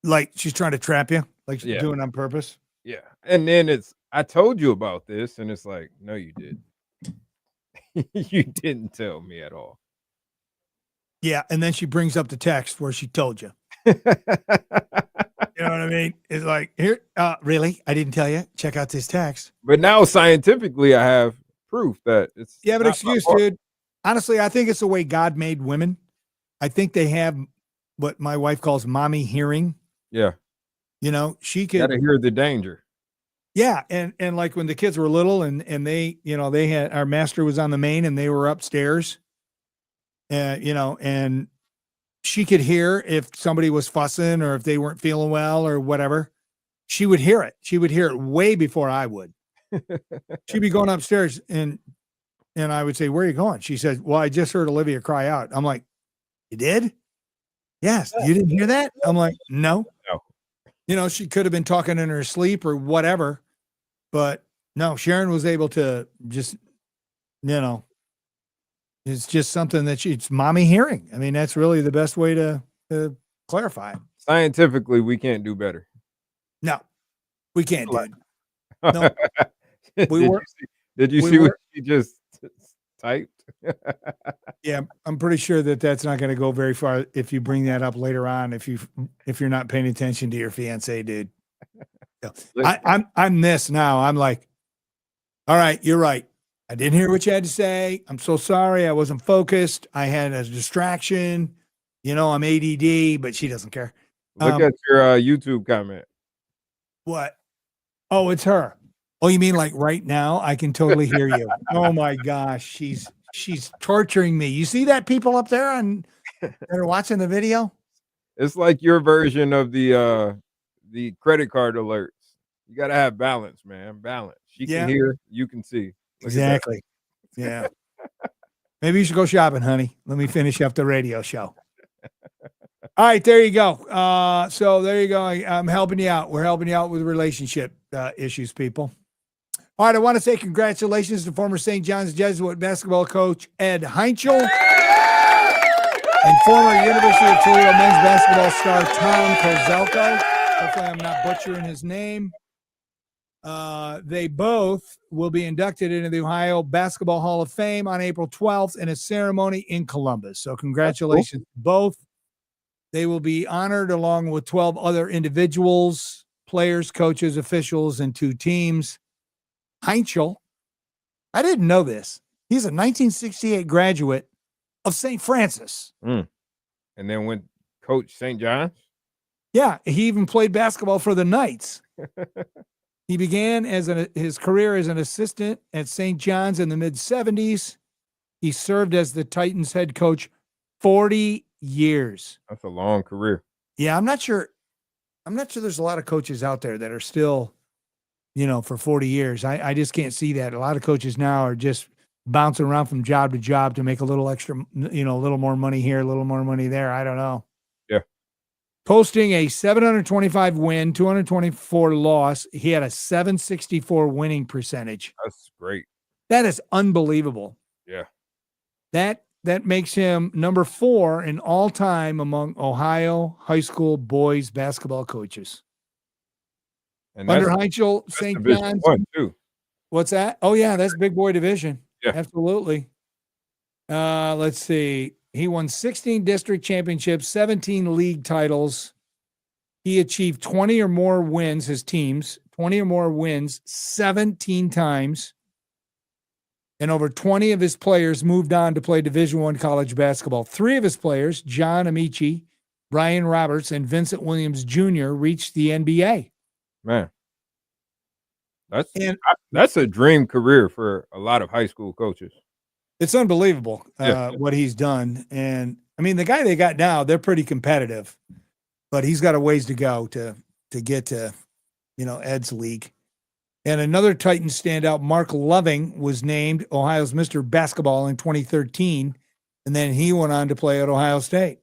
Like she's trying to trap you? Like she's doing it on purpose? Yeah. And then I told you about this, and it's like, no, you didn't. You didn't tell me at all. Yeah. And then she brings up the text where she told you. You know what I mean? It's like, here, really? I didn't tell you. Check out this text. But now scientifically, I have proof that it's. Yeah, but excuse, dude. Honestly, I think it's the way God made women. I think they have what my wife calls mommy hearing. Yeah. She could gotta hear the danger. Yeah. And like when the kids were little and they, they had, our master was on the main and they were upstairs, and she could hear if somebody was fussing or if they weren't feeling well or whatever. She would hear it. She would hear it way before I would. She'd be going upstairs and I would say, where are you going? She said, well, I just heard Olivia cry out. I'm like, you did? Yes. You didn't hear that? I'm like, no. She could have been talking in her sleep or whatever, but no, Sharon was able to just, it's just something that it's mommy hearing. I mean, that's really the best way to clarify it. Scientifically, we can't do better. No, we can't, dude. No. Did you see what she just typed? Yeah, I'm pretty sure that that's not going to go very far if you bring that up later on. If you're not paying attention to your fiance, dude. I'm this now. I'm like, all right, you're right. I didn't hear what you had to say. I'm so sorry. I wasn't focused. I had a distraction. I'm ADD, but she doesn't care. Look at your YouTube comment. What? Oh, it's her. Oh, you mean like right now? I can totally hear you. Oh my gosh, she's torturing me. You see that, people up there that are watching the video? It's like your version of the credit card alerts. You got to have balance, man. Balance. She can hear, you can see. Look exactly. Yeah. Maybe you should go shopping, honey. Let me finish up the radio show. All right, there you go. So there you go. I'm helping you out. We're helping you out with relationship issues, people. All right, I want to say congratulations to former St. John's Jesuit basketball coach Ed Heinchel and former University of Toledo men's basketball star Tom Kozelko. Hopefully I'm not butchering his name. They both will be inducted into the Ohio Basketball Hall of Fame on April 12th in a ceremony in Columbus. So congratulations to both. They will be honored along with 12 other individuals, players, coaches, officials, and 2 teams. Heinchel, I didn't know this. He's a 1968 graduate of St. Francis. And then went coach St. John's? Yeah, he even played basketball for the Knights. He began his career as an assistant at St. John's in the mid-70s. He served as the Titans head coach 40 years. That's a long career. Yeah, I'm not sure there's a lot of coaches out there that are still, for 40 years. I just can't see that. A lot of coaches now are just bouncing around from job to job to make a little extra, a little more money here, a little more money there. I don't know. Yeah. Posting a 725 win, 224 loss. He had a 764 winning percentage. That's great. That is unbelievable. Yeah. That makes him number 4 in all time among Ohio high school boys basketball coaches. And under Heinchel, St. John's. Too. What's that? Oh, yeah, that's big boy division. Yeah. Absolutely. Let's see. He won 16 district championships, 17 league titles. He achieved 20 or more wins, his teams, 20 or more wins 17 times. And over 20 of his players moved on to play Division I college basketball. 3 of his players, John Amici, Brian Roberts, and Vincent Williams Jr., reached the NBA. Man, that's a dream career for a lot of high school coaches. It's unbelievable what he's done. And, I mean, the guy they got now, they're pretty competitive. But he's got a ways to go to get to, Ed's league. And another Titan standout, Mark Loving, was named Ohio's Mr. Basketball in 2013, and then he went on to play at Ohio State.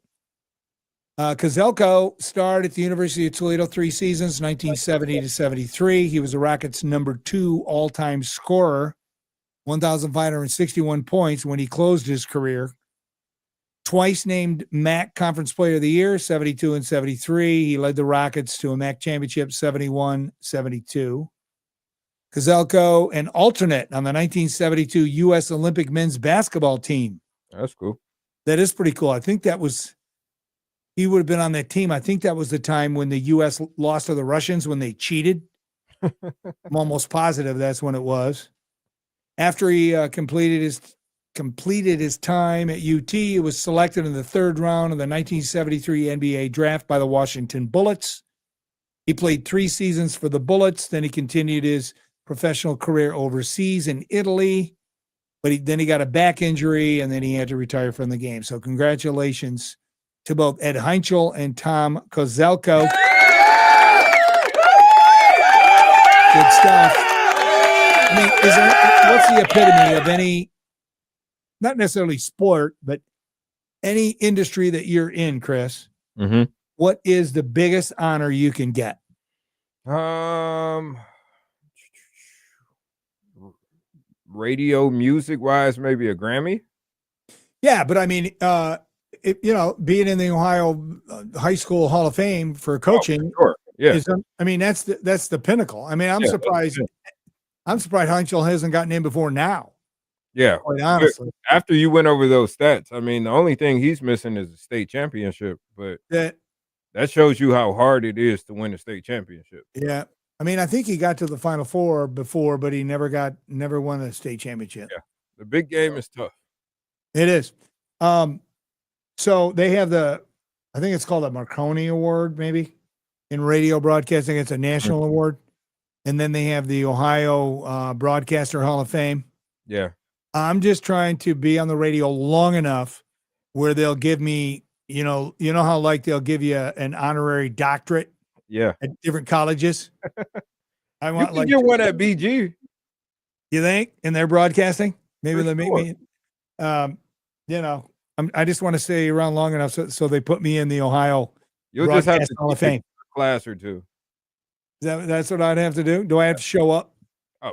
Kozelko starred at the University of Toledo 3 seasons, 1970 to 73. He was the Rockets' number 2 all-time scorer, 1,561 points when he closed his career. Twice named MAC Conference Player of the Year, 72 and 73. He led the Rockets to a MAC championship, 71-72. Kozelko, an alternate on the 1972 U.S. Olympic men's basketball team. That's cool. That is pretty cool. I think he would have been on that team. I think that was the time when the U.S. lost to the Russians when they cheated. I'm almost positive that's when it was. After he completed his time at UT, he was selected in the 3rd round of the 1973 NBA draft by the Washington Bullets. He played 3 seasons for the Bullets. Then he continued his professional career overseas in Italy, but then he got a back injury and then he had to retire from the game. So congratulations to both Ed Heinchel and Tom Kozelko. Good stuff. I mean, what's the epitome of any, not necessarily sport, but any industry that you're in, Chris? Mm-hmm. What is the biggest honor you can get? Radio music wise, maybe a Grammy. Yeah, but I mean, being in the Ohio High School Hall of Fame for coaching, sure. Yeah. That's the pinnacle. I mean, I'm surprised. I'm surprised Heinchel hasn't gotten in before now. Yeah, quite honestly. After you went over those stats, I mean, the only thing he's missing is a state championship, but that shows you how hard it is to win a state championship. Yeah. I mean, I think he got to the Final Four before, but he never won a state championship. Yeah, the big game is tough. It is. So they have I think it's called a Marconi Award, maybe, in radio broadcasting. It's a national award. And then they have the Ohio Broadcaster Hall of Fame. Yeah. I'm just trying to be on the radio long enough where they'll give me, you know how like they'll give you an honorary doctorate at different colleges. I want you can get one at BG. You think in their broadcasting? Maybe they'll make me. I just want to stay around long enough so they put me in the Ohio Broadcast Hall of Fame class or two. That's what I'd have to do. Do I have to show up?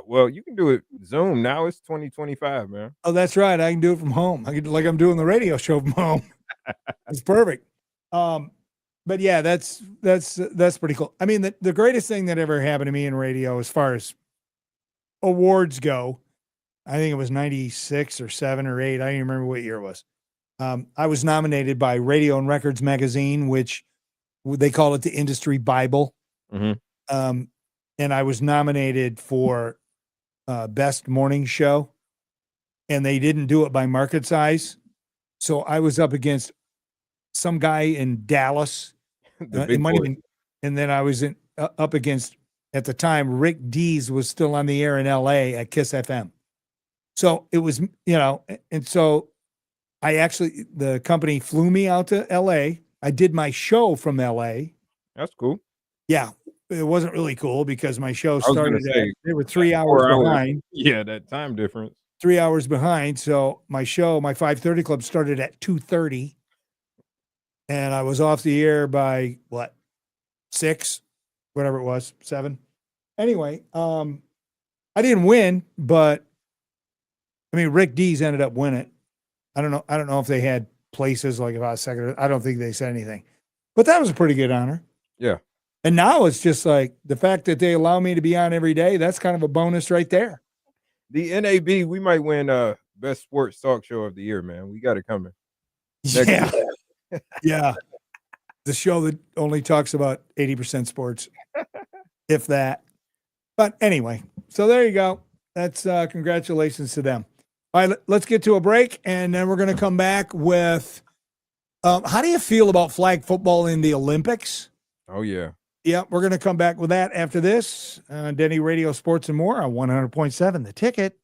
Well, you can do it Zoom now. It's 2025, man. Oh, that's right. I can do it from home. Like I'm doing the radio show from home. It's perfect. But yeah, that's pretty cool. I mean, the greatest thing that ever happened to me in radio, as far as awards go, I think it was 96 or 7 or 8. I don't even remember what year it was. I was nominated by Radio and Records magazine, which they call it the industry Bible. Mm-hmm. And I was nominated for best morning show, and they didn't do it by market size. So I was up against some guy in Dallas. And then I was up against, at the time, Rick Dees was still on the air in LA at Kiss FM. So it was, and so the company flew me out to LA. I did my show from LA. That's cool. Yeah. It wasn't really cool because my show started they were 3 hours behind. Yeah, that time difference. 3 hours behind. So my show, my 5:30 club, started at 2:30. And I was off the air by 6, whatever it was, 7. Anyway, I didn't win, but I mean, Rick Dees ended up winning. I don't know if they had places, like if I was second. I don't think they said anything, but that was a pretty good honor. Yeah. And now it's just like the fact that they allow me to be on every day. That's kind of a bonus right there. The NAB, we might win best sports talk show of the year, man. We got it coming. Yeah. Yeah. The show that only talks about 80% sports, if that. But anyway, so there you go. That's congratulations to them. All right, let's get to a break, and then we're going to come back with how do you feel about flag football in the Olympics? Oh, yeah. Yeah, we're going to come back with that after this. Denny Radio Sports and More on 100.7 The Ticket.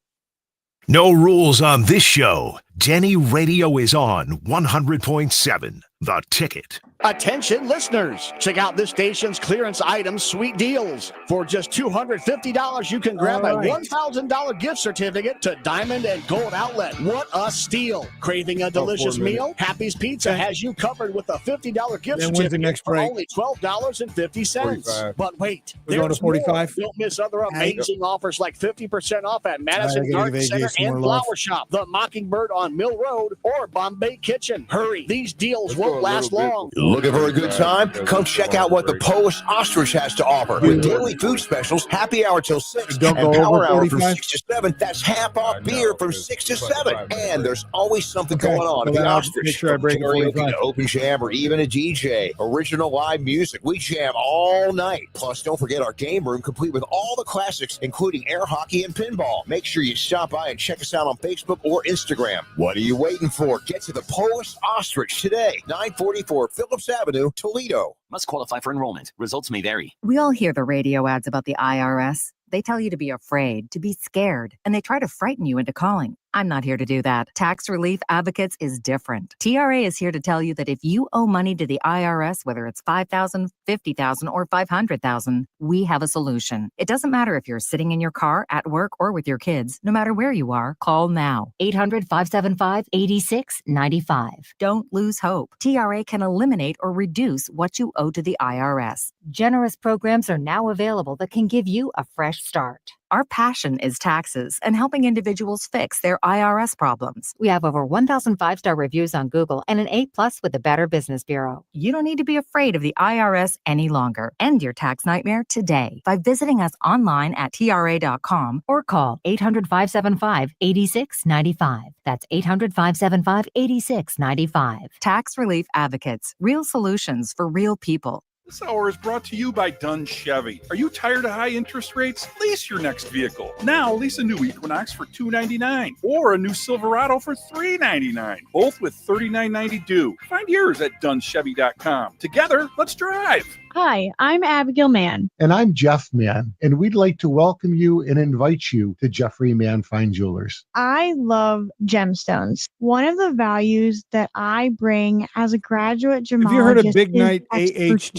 No rules on this show. Denny Radio is on 100.7 The Ticket. Attention listeners, check out this station's clearance items sweet deals. For just $250, you can grab a $1,000 gift certificate to Diamond and Gold Outlet. What a steal. Craving a delicious meal? Happy's Pizza has you covered with a $50 gift certificate for only $12.50. But wait, there's more. Don't miss other amazing offers like 50% off at Madison Garden Center and Flower Shop, The Mockingbird on Mill Road, or Bombay Kitchen. Hurry, these deals won't last long. Looking for a good time? Come check out what the Polish Ostrich has to offer. With daily food specials, happy hour till 6, and power hour from 6 to 7. That's half off beer from 6 to 7. And there's always something going on at the Ostrich. Make sure I break it. Open jam or even a DJ. Original live music. We jam all night. Plus, don't forget our game room complete with all the classics, including air hockey and pinball. Make sure you stop by and check us out on Facebook or Instagram. What are you waiting for? Get to the Polish Ostrich today. 944 Phillips Avenue, Toledo. Must qualify for enrollment. Results may vary. We all hear the radio ads about the IRS. They tell you to be afraid, to be scared, and they try to frighten you into calling. I'm not here to do that. Tax Relief Advocates is different. TRA is here to tell you that if you owe money to the IRS, whether it's $5,000, $50,000, or $500,000, we have a solution. It doesn't matter if you're sitting in your car, at work, or with your kids. No matter where you are, call now. 800-575-8695. Don't lose hope. TRA can eliminate or reduce what you owe to the IRS. Generous programs are now available that can give you a fresh start. Our passion is taxes and helping individuals fix their IRS problems. We have over 1,000 5-star reviews on Google and an A+ with the Better Business Bureau. You don't need to be afraid of the IRS any longer. End your tax nightmare today by visiting us online at TRA.com or call 800-575-8695. That's 800-575-8695. Tax Relief Advocates. Real solutions for real people. This hour is brought to you by Dunn Chevy. Are you tired of high interest rates? Lease your next vehicle. Now lease a new Equinox for $299 or a new Silverado for $399, both with $39.90 due. Find yours at DunnChevy.com. Together, let's drive. Hi, I'm Abigail Mann. And I'm Jeff Mann, and we'd like to welcome you and invite you to Jeffrey Mann Fine Jewelers. I love gemstones. One of the values that I bring as a graduate gemologist. Have you heard of Big Night AHT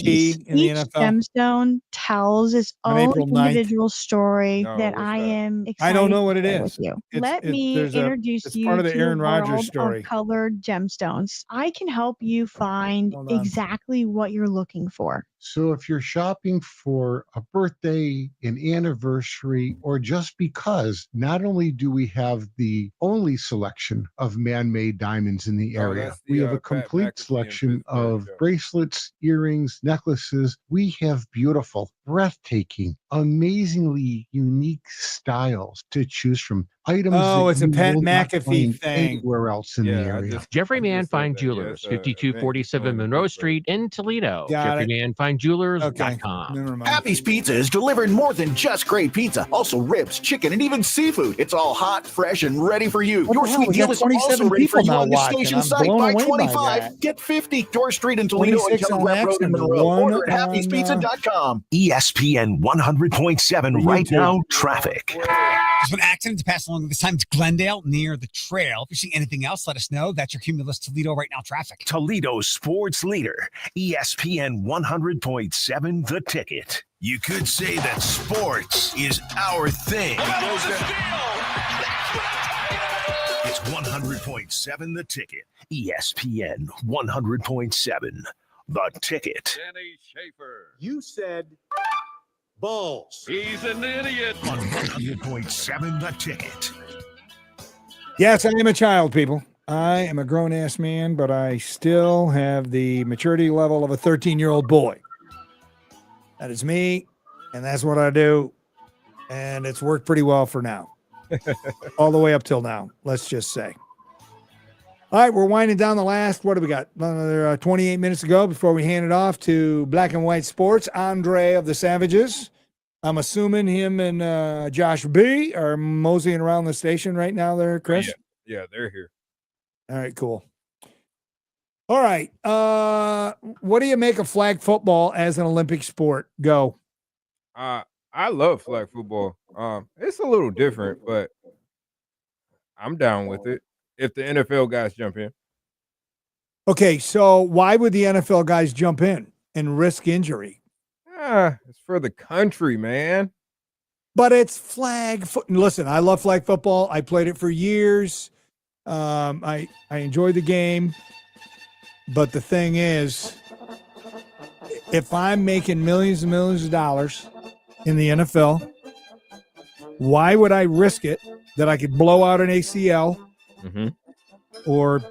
in the NFL? Gemstone tells its On own April 9th. individual story that I am excited I don't know what it to share is. with you. It's- Let it's- me there's introduce it's you part of the to Aaron the Rodgers world story. of colored gemstones. I can help you find Hold on. exactly what you're looking for. So if you're shopping for a birthday, an anniversary, or just because, not only do we have the only selection of man-made diamonds in the area, that's the, we have a Pat complete McAfee in selection of Pittsburgh, bracelets, earrings, necklaces. We have beautiful, breathtaking, amazingly unique styles to choose from. Items Oh, that it's a you Pat will not McAfee find thing. anywhere else in the area. Jeffrey Mann Fine Jewelers, 5247 Monroe Street in Toledo. Got it. JeffreyMannFineJewelers.com. Happy's Pizza is delivering more than just great pizza. Also ribs, chicken, and even seafood. It's all hot, fresh, and ready for you. What Your the hell? sweet We deal got is also 27 ready for people you now on the watching. station I'm site. blown Buy away by 25, that. get 50. Door Street in Toledo and 26 on Telegraph X Road in and Monroe. one Order at on, Happy'sPizza.com. ESPN 100.7 right now, traffic. There's been an accident to pass along. This time it's Glendale near the trail. If you're seeing anything else, let us know. That's your Cumulus Toledo right now traffic. Toledo's sports leader, ESPN 100.7 The Ticket. You could say that sports is our thing. It's 100.7 The Ticket. ESPN 100.7 The Ticket. Denny Schaefer. You said balls. He's an idiot. On 100.7 The Ticket. Yes, I am a child, people. I am a grown-ass man, but I still have the maturity level of a 13-year-old boy. That is me, and that's what I do, and it's worked pretty well for now. All the way up till now, let's just say. All right, we're winding down the last, what do we got? Another 28 minutes to go before we hand it off to Black and White Sports, Andre of the Savages. I'm assuming him and Josh B are moseying around the station right now there, Chris? Yeah, they're here. All right, cool. All right. What do you make of flag football as an Olympic sport? Go. I love flag football. It's a little different, but I'm down with it if the NFL guys jump in. Okay, so why would the NFL guys jump in and risk injury? It's for the country, man. But it's flag foot. Listen, I love flag football. I played it for years. I enjoy the game. But the thing is, if I'm making millions and millions of dollars in the NFL, why would I risk it that I could blow out an ACL or,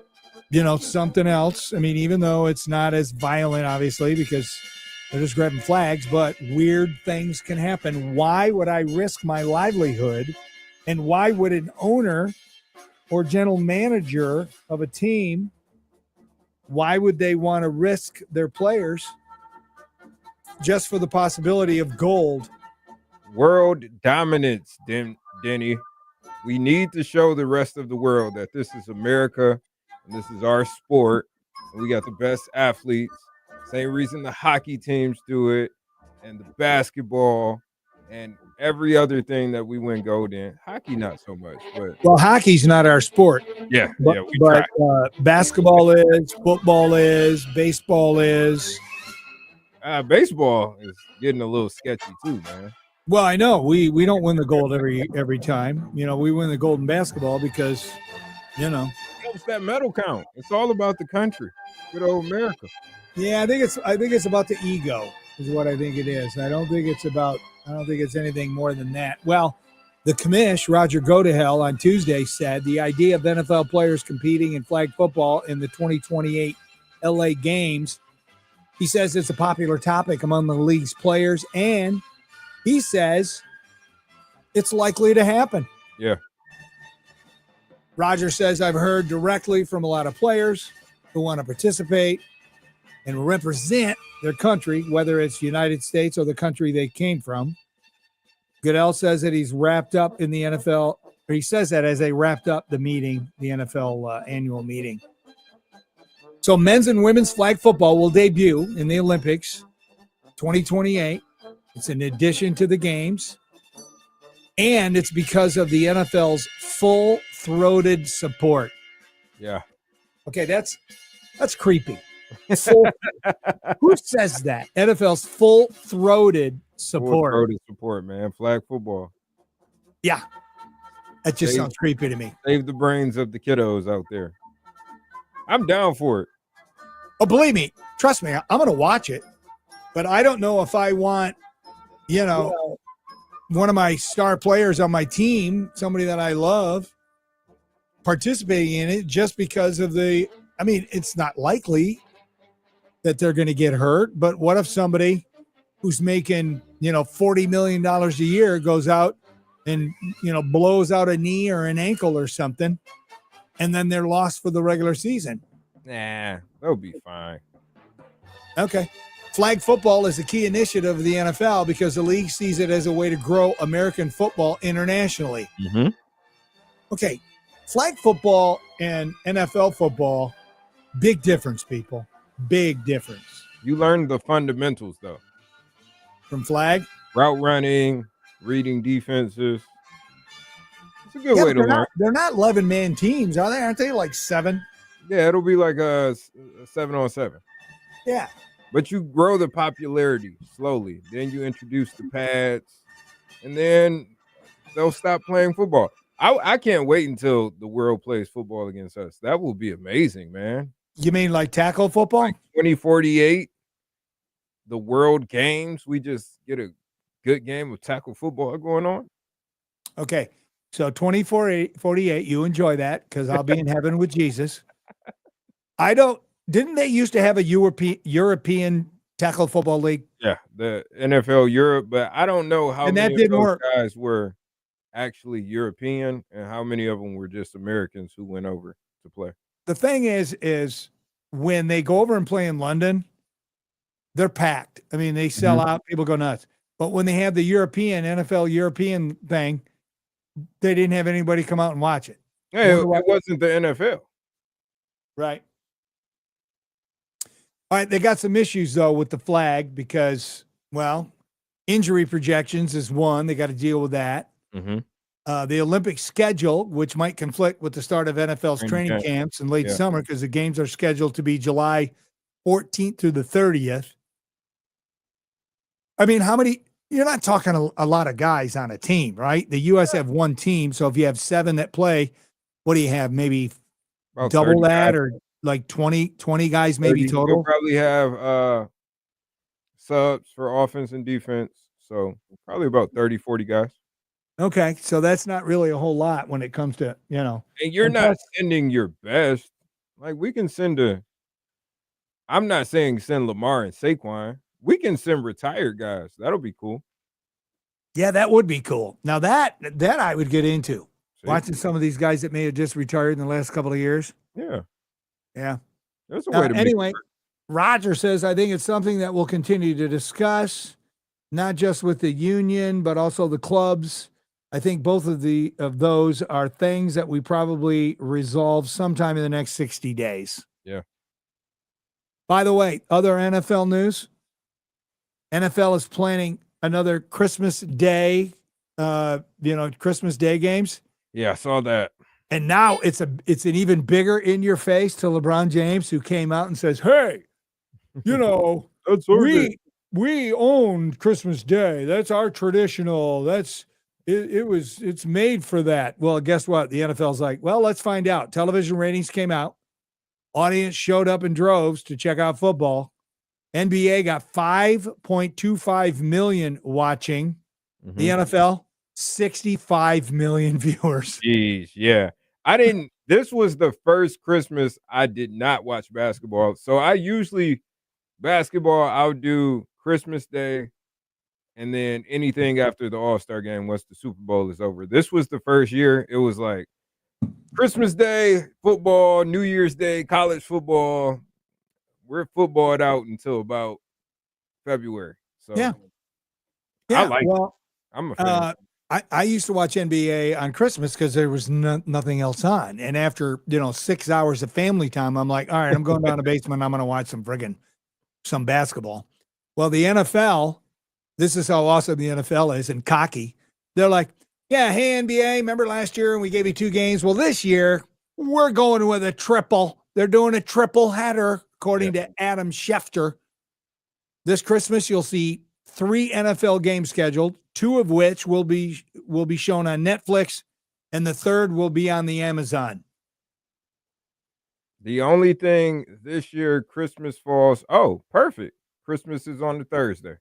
something else? I mean, even though it's not as violent, obviously, because they're just grabbing flags, but weird things can happen. Why would I risk my livelihood? And why would an owner or general manager of a team, why would they want to risk their players just for the possibility of gold? World dominance, Denny. We need to show the rest of the world that this is America and this is our sport. And we got the best athletes. Same reason the hockey teams do it, and the basketball, and every other thing that we win gold in. Hockey, not so much, but Well, hockey's not our sport. yeah, But, we try. Basketball is, football is, baseball is. Baseball is getting a little sketchy too, man. Well, I know we don't win the gold every time. We win the gold in basketball because, What's that medal count? It's all about the country. Good old America. Yeah, I think it's about the ego is what I think it is. I don't think it's anything more than that. Well, the commish, Roger Goodell, on Tuesday said the idea of NFL players competing in flag football in the 2028 LA Games, he says it's a popular topic among the league's players, and he says it's likely to happen. Yeah. Roger says, I've heard directly from a lot of players who want to participate. and represent their country, whether it's United States or the country they came from. Goodell says that he's wrapped up in the NFL, or he says that as they wrapped up the meeting, the NFL annual meeting. So men's and women's flag football will debut in the Olympics 2028. It's an addition to the games. And it's because of the NFL's full-throated support. Yeah. Okay, that's creepy. Who says that? NFL's full-throated support. Full-throated support, man. Flag football. Yeah. That just sounds creepy to me. Save the brains of the kiddos out there. I'm down for it. Oh, believe me. Trust me. I'm going to watch it. But I don't know if I want, one of my star players on my team, somebody that I love, participating in it just because of it's not likely that they're going to get hurt. But what if somebody who's making, $40 million a year goes out and, blows out a knee or an ankle or something, and then they're lost for the regular season? Nah, they'll be fine. Okay. Flag football is a key initiative of the NFL because the league sees it as a way to grow American football internationally. Mm-hmm. Okay. Flag football and NFL football, big difference, people. Big difference. You learn the fundamentals, though. From flag? Route running, reading defenses. It's a good way to learn. They're not 11-man teams, are they? Aren't they like 7? Yeah, it'll be like a 7-on-7. Yeah. But you grow the popularity slowly. Then you introduce the pads, and then they'll stop playing football. I can't wait until the world plays football against us. That will be amazing, man. You mean like tackle football? Like 2048, the world games, we just get a good game of tackle football going on. Okay, so 2048, you enjoy that because I'll be in heaven with Jesus. Didn't they used to have a European tackle football league? Yeah, the NFL Europe, but I don't know how many of those guys were actually European and how many of them were just Americans who went over to play. The thing is when they go over and play in London, they're packed. I mean, they sell out, people go nuts. But when they have the NFL European thing, they didn't have anybody come out and watch it. Yeah, it wasn't the NFL. Right. All right, they got some issues, though, with the flag because, injury projections is one. They got to deal with that. Mm-hmm. The Olympic schedule, which might conflict with the start of NFL's training camps in late summer because the games are scheduled to be July 14th through the 30th. I mean, you're not talking a lot of guys on a team, right? The U.S. have one team, so if you have 7 that play, what do you have? Maybe about double that guys. Or like 20 guys maybe 30, total? You'll probably have subs for offense and defense, so probably about 30, 40 guys. Okay, so that's not really a whole lot when it comes to, And you're not sending your best. Like, we can I'm not saying send Lamar and Saquon. We can send retired guys. That'll be cool. Yeah, that would be cool. Now that I would get into. Watching some of these guys that may have just retired in the last couple of years. Yeah. Yeah. There's a way to anyway, Roger says, I think it's something that we'll continue to discuss, not just with the union, but also the clubs. I think both of those are things that we probably resolve sometime in the next 60 days. Yeah. By the way, other NFL news. NFL is planning another Christmas Day, Christmas Day games. Yeah, I saw that. And now it's an even bigger in your face to LeBron James, who came out and says, "Hey, we own Christmas Day. That's our traditional. It's made for that." Well, guess what? The NFL's like, well, let's find out. Television ratings came out. Audience showed up in droves to check out football. NBA got 5.25 million watching. Mm-hmm. The NFL, 65 million viewers. Jeez, yeah. This was the first Christmas I did not watch basketball. So basketball, I'll do Christmas Day, and then anything after the All-Star game once the Super Bowl is over. This was the first year. It was like Christmas Day, football, New Year's Day, college football, we're footballed out until about February. So Yeah. I like it. Well, I'm a fan. I used to watch NBA on Christmas because there was nothing else on. And after, 6 hours of family time, I'm like, all right, I'm going down to the basement. I'm going to watch some basketball. Well, the NFL, this is how awesome the NFL is and cocky. They're like, yeah, hey, NBA, remember last year we gave you 2 games? Well, this year we're going with a triple. They're doing a triple header, according to Adam Schefter. This Christmas, you'll see 3 NFL games scheduled, 2 of which will be shown on Netflix, and the third will be on the Amazon. The only thing this year, Christmas falls. Oh, perfect. Christmas is on the Thursday.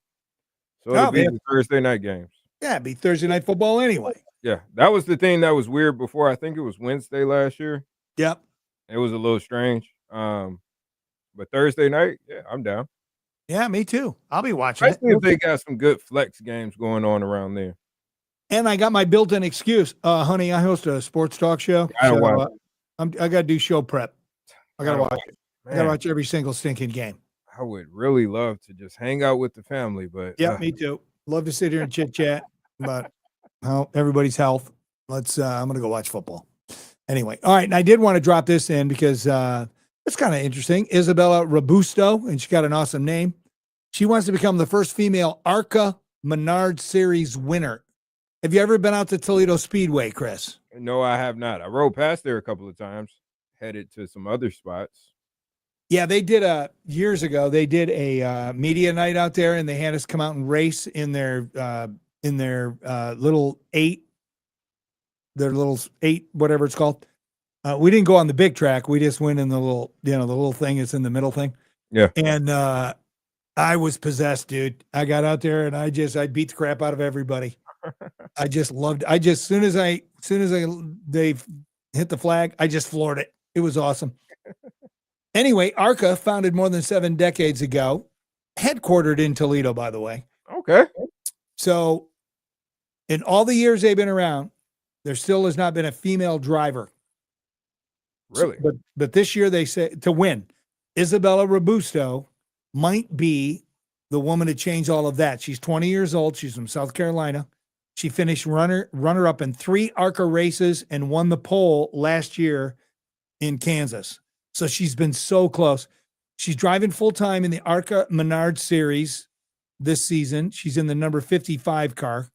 So it'll be the Thursday night games. Yeah, it'd be Thursday night football anyway. Yeah, that was the thing that was weird before. I think it was Wednesday last year. Yep. It was a little strange. But Thursday night, yeah, I'm down. Yeah, me too. I'll be watching Especially if they got some good flex games going on around there. And I got my built-in excuse. Honey, I host a sports talk show. I got to do show prep. I got to watch it. I got to watch every single stinking game. I would really love to just hang out with the family, but yeah, me too. Love to sit here and chit-chat about how everybody's health. I'm going to go watch football. Anyway, all right, and I did want to drop this in because it's kind of interesting. Isabella Robusto, and she got an awesome name. She wants to become the first female ARCA Menard Series winner. Have you ever been out to Toledo Speedway, Chris? No, I have not. I rode past there a couple of times, headed to some other spots. Yeah, they did years ago. They did a media night out there, and they had us come out and race in their little 8, whatever it's called. We didn't go on the big track. We just went in the little, the little thing is in the middle thing. Yeah. And I was possessed, dude. I got out there and I beat the crap out of everybody. I just loved. As soon as they hit the flag, I just floored it. It was awesome. Anyway, ARCA, founded more than 7 decades ago, headquartered in Toledo, by the way. Okay. So, in all the years they've been around, there still has not been a female driver. Really? But this year they say to win, Isabella Robusto might be the woman to change all of that. She's 20 years old. She's from South Carolina. She finished runner up in 3 ARCA races and won the pole last year in Kansas. So she's been so close. She's driving full-time in the ARCA Menard Series this season. She's in the number 55 car.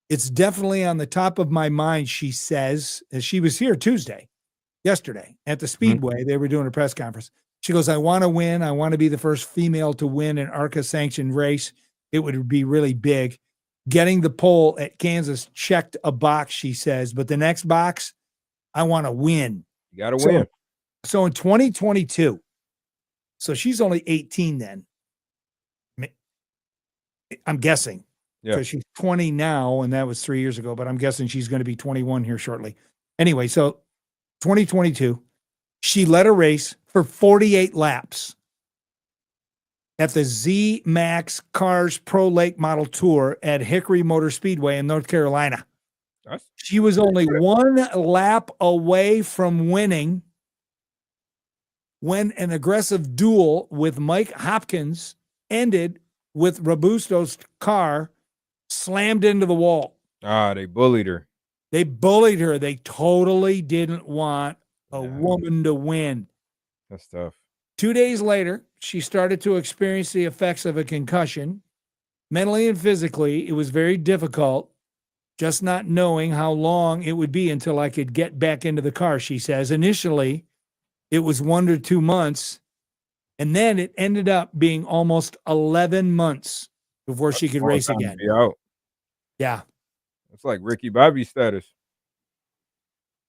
It's definitely on the top of my mind, she says, as she was here yesterday at the Speedway. Mm-hmm. They were doing a press conference. She goes, I want to win. I want to be the first female to win an ARCA sanctioned race. It would be really big. Getting the pole at Kansas checked a box, she says, but the next box, I want to win. You got to win. So in 2022, so she's only 18 then. I'm guessing. Yeah. Because she's 20 now, and that was 3 years ago, but I'm guessing she's going to be 21 here shortly. Anyway, so 2022, she led a race for 48 laps at the Z-Max Cars Pro Lake Model Tour at Hickory Motor Speedway in North Carolina. She was only 1 lap away from winning when an aggressive duel with Mike Hopkins ended with Robusto's car slammed into the wall. They bullied her. They bullied her. They totally didn't want a woman to win. That's tough. 2 days later, she started to experience the effects of a concussion. Mentally and physically, it was very difficult, just not knowing how long it would be until I could get back into the car, she says. Initially, it was 1 to 2 months, and then it ended up being almost 11 months before she could race again. Yeah. It's like Ricky Bobby status.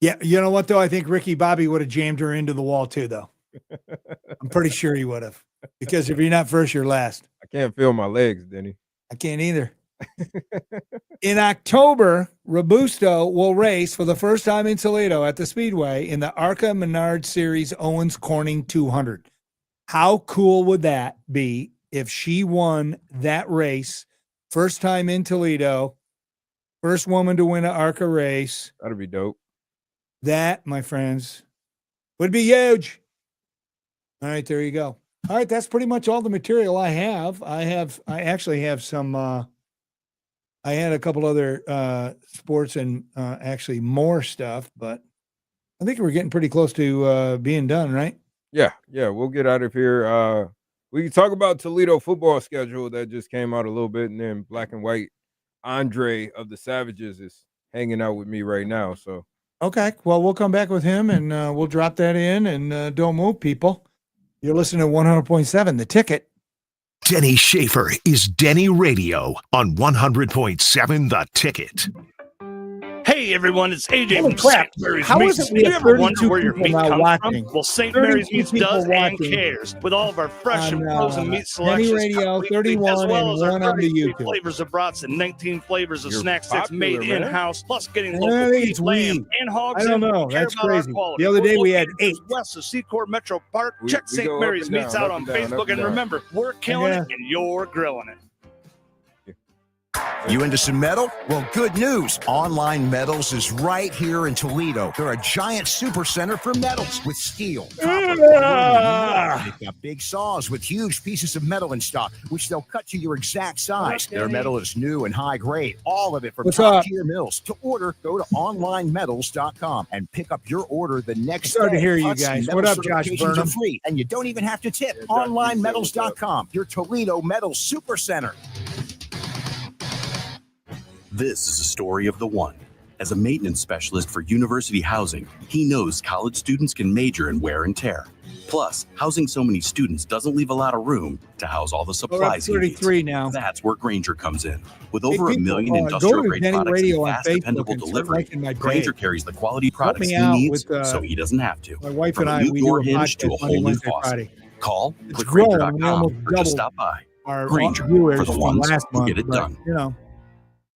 Yeah, you know what, though? I think Ricky Bobby would have jammed her into the wall, too, though. I'm pretty sure he would have. Because if you're not first, you're last. I can't feel my legs, Denny. I can't either. In October, Robusto will race for the first time in Toledo at the Speedway in the ARCA Menard Series Owens Corning 200. How cool would that be if she won that race? First time in Toledo, first woman to win an ARCA race. That'd be dope. That, my friends, would be huge. All right, there you go. All right, that's pretty much all the material I have. I actually have some. I had a couple other sports and actually more stuff, but I think we're getting pretty close to being done, right? Yeah, we'll get out of here. We can talk about Toledo football schedule that just came out a little bit, and then Black and White Andre of the Savages is hanging out with me right now. So okay, well, we'll come back with him and we'll drop that in, and don't move, people. You're listening to 100.7 The Ticket. Denny Schaefer is Denny Radio on 100.7 The Ticket. Hey everyone, it's AJ Holy from crap. St. Mary's How Meats. is it Do we you have ever wonder 32 where your people meat now comes watching? from? Well, St. Mary's 32 Meats people does and watching cares. With all of our fresh and on, frozen meat Denny selections, Radio, cut weekly, 31 as well and as our 1 on the 33 YouTube. flavors of brats and 19 flavors of You're snack sticks popular, made man. in-house, plus getting I local think beef, it's lamb, weed. and hogs. I don't in. know. We care That's about our crazy. quality. The other We're day we had located 8. just west of Seacourt Metro Park. We Check go St. up Mary's and Meats down, out up on and down, up Facebook, and and down. remember, we're killing Yeah. it and you're grilling it. You into some metal? Well, good news. Online Metals is right here in Toledo. They're a giant super center for metals with steel, copper, aluminum, and more. They've got big saws with huge pieces of metal in stock, which they'll cut to your exact size. Their metal is new and high grade. All of it from What's up? top-tier mills. To order, go to onlinemetals.com and pick up your order the next Sorry day. to hear you Plus, guys. metal What up, Josh certifications are Burnham? free, and you don't even have to tip. Onlinemetals.com, your Toledo Metal Super Center. This is a story of the one. As a maintenance specialist for university housing, he knows college students can major in wear and tear. Plus, housing so many students doesn't leave a lot of room to house all the supplies he needs. 33 now. That's where Granger comes in. With Hey, over a people, million go to industrial-grade Denny products Radio and on fast, Facebook dependable and start delivery, liking my Granger page. carries the quality Help products me he out needs with, so he doesn't have to. My wife From and a I, new we do door a hinge to podcast a whole Monday, new Wednesday, faucet. Friday. Call, It's click growing. We Granger.com, almost or just doubled stop by. our Granger, viewers for the from ones last who month, get it but, done. you know,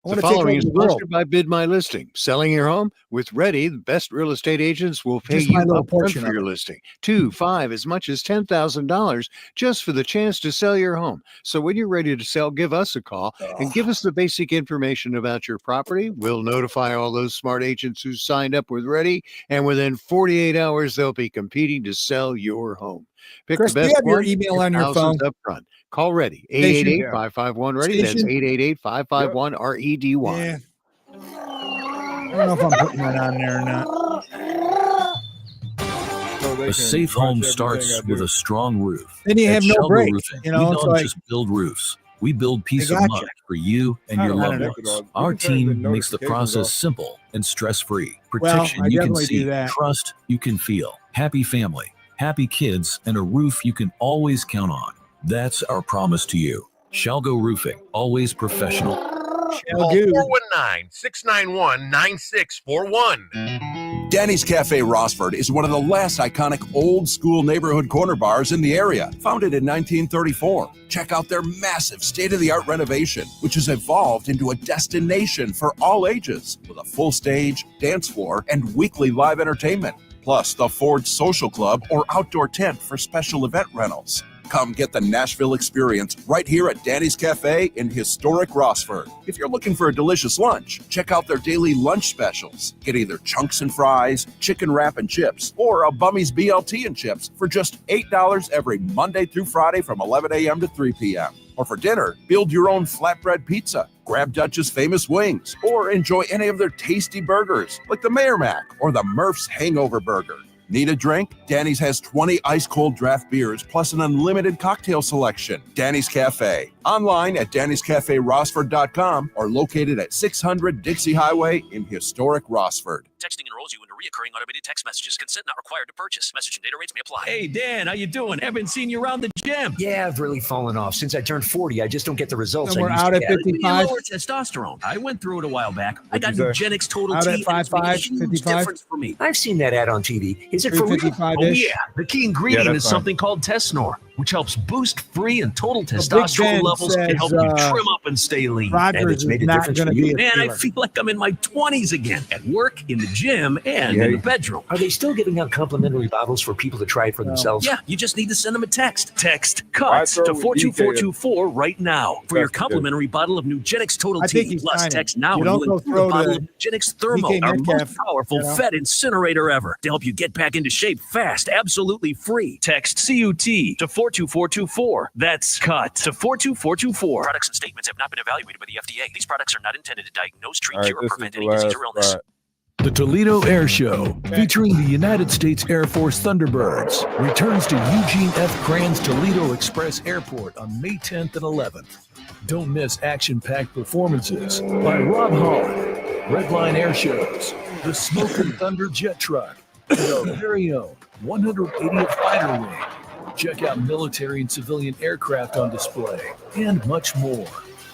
I want The to take following over is the world. sponsored by Bid My Listing. Selling your home? With Ready, the best real estate agents will pay Just you my little upfront portion for of your it. listing. 2, 5, as much as $10,000 just for the chance to sell your home. So when you're ready to sell, give us a call and give us the basic information about your property. We'll notify all those smart agents who signed up with Ready, and within 48 hours, they'll be competing to sell your home. Pick Chris, the do you best have your one. email Get on your thousands phone? up front. Call Ready. Station? 888-551-READY. That's Station? 888-551-REDY. Yeah. I don't know if I'm putting that on there or not. A safe home starts with a strong roof. Then you At have no Shelby break. Roofing, You know, we it's don't like- just build roofs. We build peace They of gotcha. mind for you and I your don't loved know. ones. Our team makes the process simple and stress-free. Protection I you can definitely do see, that. trust you can feel, happy family, happy kids, and a roof you can always count on. That's our promise to you. Shalgo Roofing, always professional. Call 419-691-9641. Danny's Cafe Rossford is one of the last iconic old-school neighborhood corner bars in the area, founded in 1934. Check out their massive state-of-the-art renovation, which has evolved into a destination for all ages, with a full stage, dance floor, and weekly live entertainment, plus the Ford Social Club or outdoor tent for special event rentals. Come get the Nashville experience right here at Danny's Cafe in historic Rossford. If you're looking for a delicious lunch, check out their daily lunch specials. Get either chunks and fries, chicken wrap and chips, or a Bummy's BLT and chips for just $8 every Monday through Friday from 11 a.m. to 3 p.m. Or for dinner, build your own flatbread pizza, grab Dutch's famous wings, or enjoy any of their tasty burgers like the Mayor Mac or the Murph's Hangover Burger. Need a drink? Danny's has 20 ice-cold draft beers plus an unlimited cocktail selection. Danny's Cafe. Online at Danny'sCafeRossford.com or located at 600 Dixie Highway in historic Rossford. Texting enrolls you into recurring automated text messages. Consent not required to purchase. Message and data rates may apply. Hey, Dan, how you doing? Haven't seen you around the gym. Yeah, I've really fallen off. Since I turned 40, I just don't get the results And I we're used out to at get. 55. Lower testosterone. I went through it a while back. I got What'd you say? Nugenix Total Out T, at and it's made a 55, huge 55? difference for me. I've seen that ad on TV. Is it for real? 355-ish. Oh, yeah. The key ingredient Yeah, is that's fine. something called Tesnor, which helps boost free and total Big Ben testosterone levels and says, help you trim up and stay lean. Rodgers And it's made a is not difference going to for be you. a Man, I Steeler. feel like I'm in my 20s again, at work, in the gym, and Yeah. in the bedroom. Are they still giving out complimentary bottles for people to try it for themselves? Yeah, you just need to send them a text. Text Why CUTS throw to with 42424 right now for your That's good. complimentary bottle of Nugenix Total I think T. he's Plus, signing. text now You and don't you'll go include throw a bottle the of Nugenix Thermo, DK our Metcalf, most powerful you know? fat incinerator ever, to help you get back into shape fast, absolutely free. Text CUT to 42424. That's cut to 42424. Products and statements have not been evaluated by the FDA. These products are not intended to diagnose, treat, cure, or prevent any disease or illness. The Toledo Air Show, featuring the United States Air Force Thunderbirds, returns to Eugene F. Cran's Toledo Express Airport on May 10th and 11th. Don't miss action-packed performances by Rob Holland, Redline Air Shows, the Smoke and Thunder Jet Truck, and our very own 180th Fighter Wing. Check out military and civilian aircraft on display, and much more.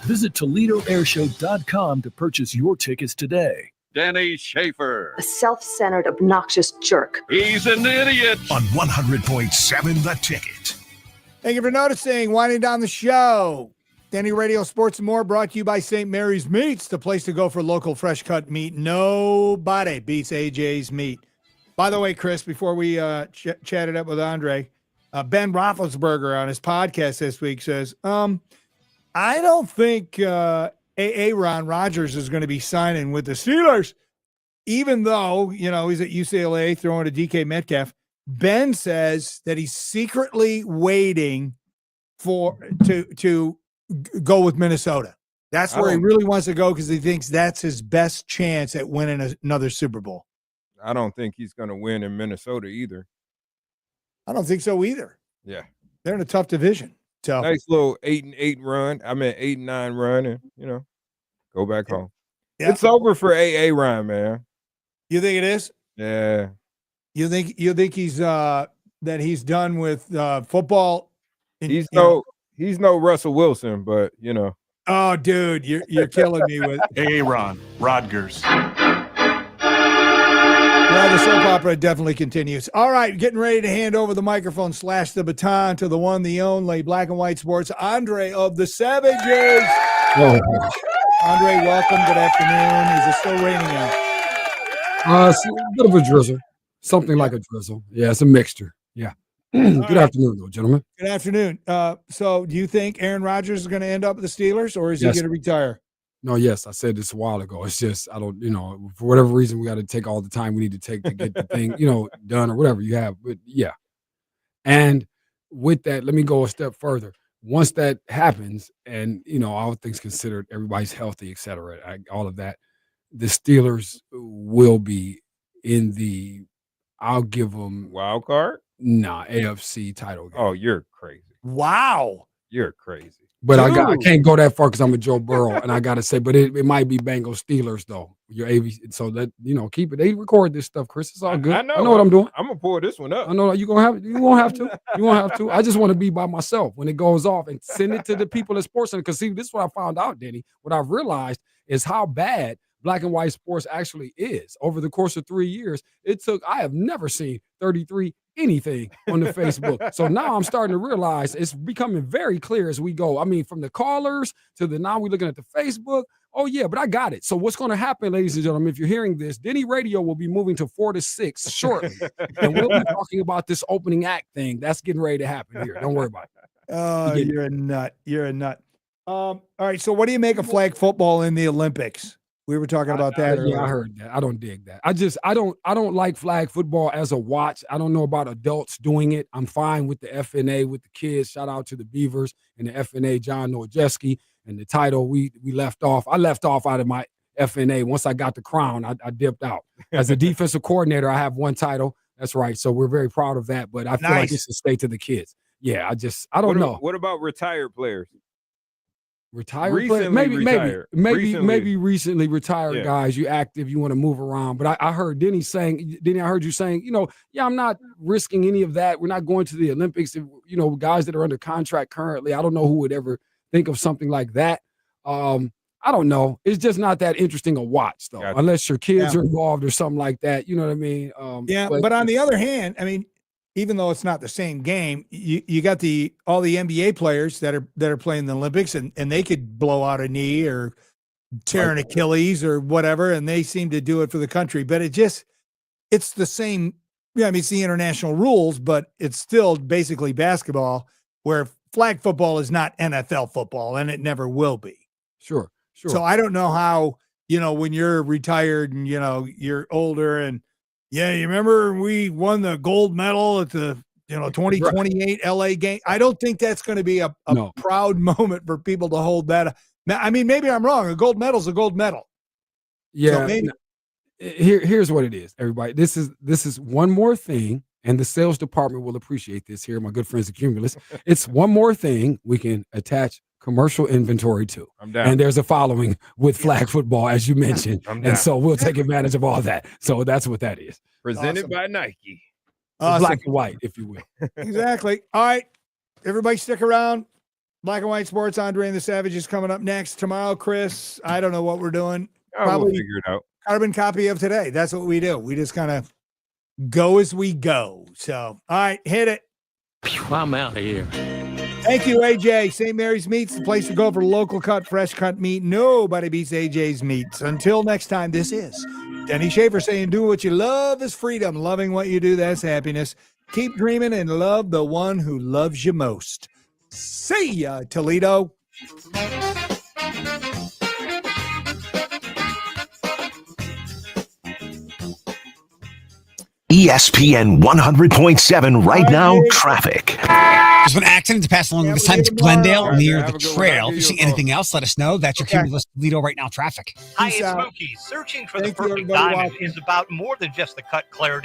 Visit ToledoAirshow.com to purchase your tickets today. Denny Schaefer. A self-centered, obnoxious jerk. He's an idiot. On 100.7 The Ticket. Thank you for noticing. Winding down the show. DennyRadio Sports and More brought to you by St. Mary's Meats, the place to go for local fresh cut meat. Nobody beats AJ's Meat. By the way, Chris, before we chatted up with Andre, Ben Roethlisberger on his podcast this week says, I don't think Aaron Rodgers is going to be signing with the Steelers, even though, he's at UCLA throwing to DK Metcalf. Ben says that he's secretly waiting to go with Minnesota. That's where he really wants to go because he thinks that's his best chance at winning another Super Bowl. I don't think he's going to win in Minnesota either. I don't think so either. Yeah. They're in a tough division. So nice little 8-8 run. 8-9 run, and go back home. Yeah. It's over for Ryan, man. You think it is? Yeah. You think he's that he's done with football? He's no Russell Wilson, but Oh, dude, you're killing me with Aaron Rodgers. Well, the soap opera definitely continues. All right, getting ready to hand over the microphone / the baton to the one, the only Black and White Sports, Andre of the Savages. Oh. Andre, welcome. Good afternoon. Is it still raining out? It's a bit of a drizzle. Something like a drizzle. Yeah, it's a mixture. Yeah. Good afternoon, though, gentlemen. Good afternoon. So do you think Aaron Rodgers is going to end up with the Steelers, or is he going to retire? No, yes, I said this a while ago. It's just, I don't, for whatever reason, we got to take all the time we need to take to get the thing, done or whatever you have. But yeah. And with that, let me go a step further. Once that happens and, all things considered, everybody's healthy, et cetera, all of that, the Steelers will be in the, I'll give them wild card. Nah, AFC title game. Oh, you're crazy. Wow. You're crazy. But I can't go that far because I'm a Joe Burrow, and I got to say, but it might be Bengals Steelers though. Your ABC, so that keep it. They record this stuff, Chris. It's all good. I know what I'm doing. I'm gonna pull this one up. I know you won't have to. You won't have to. I just want to be by myself when it goes off and send it to the people at Sports Center. Because see, this is what I found out, Denny. What I've realized is how bad Black and White Sports actually is. Over the course of 3 years, I have never seen 33 anything on the Facebook. So now I'm starting to realize it's becoming very clear as we go. I mean, from the callers to now we're looking at the Facebook. Oh, yeah, but I got it. So what's going to happen, ladies and gentlemen, if you're hearing this, Denny Radio will be moving to 4 to 6 shortly. And we'll be talking about this opening act thing. That's getting ready to happen here. Don't worry about it. Oh, you're a nut. You're a nut. All right, so what do you make of flag football in the Olympics? We were talking about that earlier. Yeah, I heard that. I don't dig that. I don't like flag football as a watch. I don't know about adults doing it. I'm fine with the FNA, with the kids. Shout out to the Beavers and the FNA, John Nowajewski, and the title we left off. I left off out of my FNA. Once I got the crown, I dipped out. As a defensive coordinator, I have one title. That's right. So we're very proud of that. But I feel like it should stay to the kids. Yeah, I don't know. What about retired players? Retired players? Maybe recently retired guys. You active, you want to move around. But I heard Denny, I heard you saying, I'm not risking any of that. We're not going to the Olympics. Guys that are under contract currently, I don't know who would ever think of something like that. I don't know. It's just not that interesting a watch, though, unless your kids are involved or something like that. You know what I mean? But on the other hand, I mean, even though it's not the same game, you got all the NBA players that are playing the Olympics, and they could blow out a knee or tear an Achilles or whatever, and they seem to do it for the country. But it's the same. Yeah, I mean, it's the international rules, but it's still basically basketball, where flag football is not NFL football, and it never will be. Sure. So I don't know how, when you're retired and, you're older and, yeah, you remember we won the gold medal at the 2028 LA game. I don't think that's going to be a proud moment for people to hold that. I mean, maybe I'm wrong. A gold medal's a gold medal. Yeah. So maybe. Here's what it is, everybody. This is one more thing, and the sales department will appreciate this here, my good friends at Cumulus. It's one more thing we can attach commercial inventory to. I'm down. And there's a following with flag football, as you mentioned. And so we'll take advantage of all that. So that's what that is. Presented by Nike. Awesome. Black and white, if you will. Exactly. All right. Everybody stick around. Black and White Sports, Andre and the Savage is coming up next. Tomorrow, Chris, I don't know what we're doing. We'll figure it out. Carbon copy of today. That's what we do. We just kind of go as we go. So, all right, hit it. I'm out of here. Thank you, AJ. St. Mary's Meats, the place to go for local cut, fresh cut meat. Nobody beats AJ's Meats. Until next time, this is Denny Schaefer saying, do what you love is freedom. Loving what you do, that's happiness. Keep dreaming and love the one who loves you most. See ya, Toledo. ESPN 100.7 right now, traffic. There's been an accident to pass along this time. It's Glendale near the trail. If you see anything else, let us know. That's your Cumulus Toledo right now traffic. Hi, it's Mookie. Searching for the perfect diamond is about more than just the cut clarity.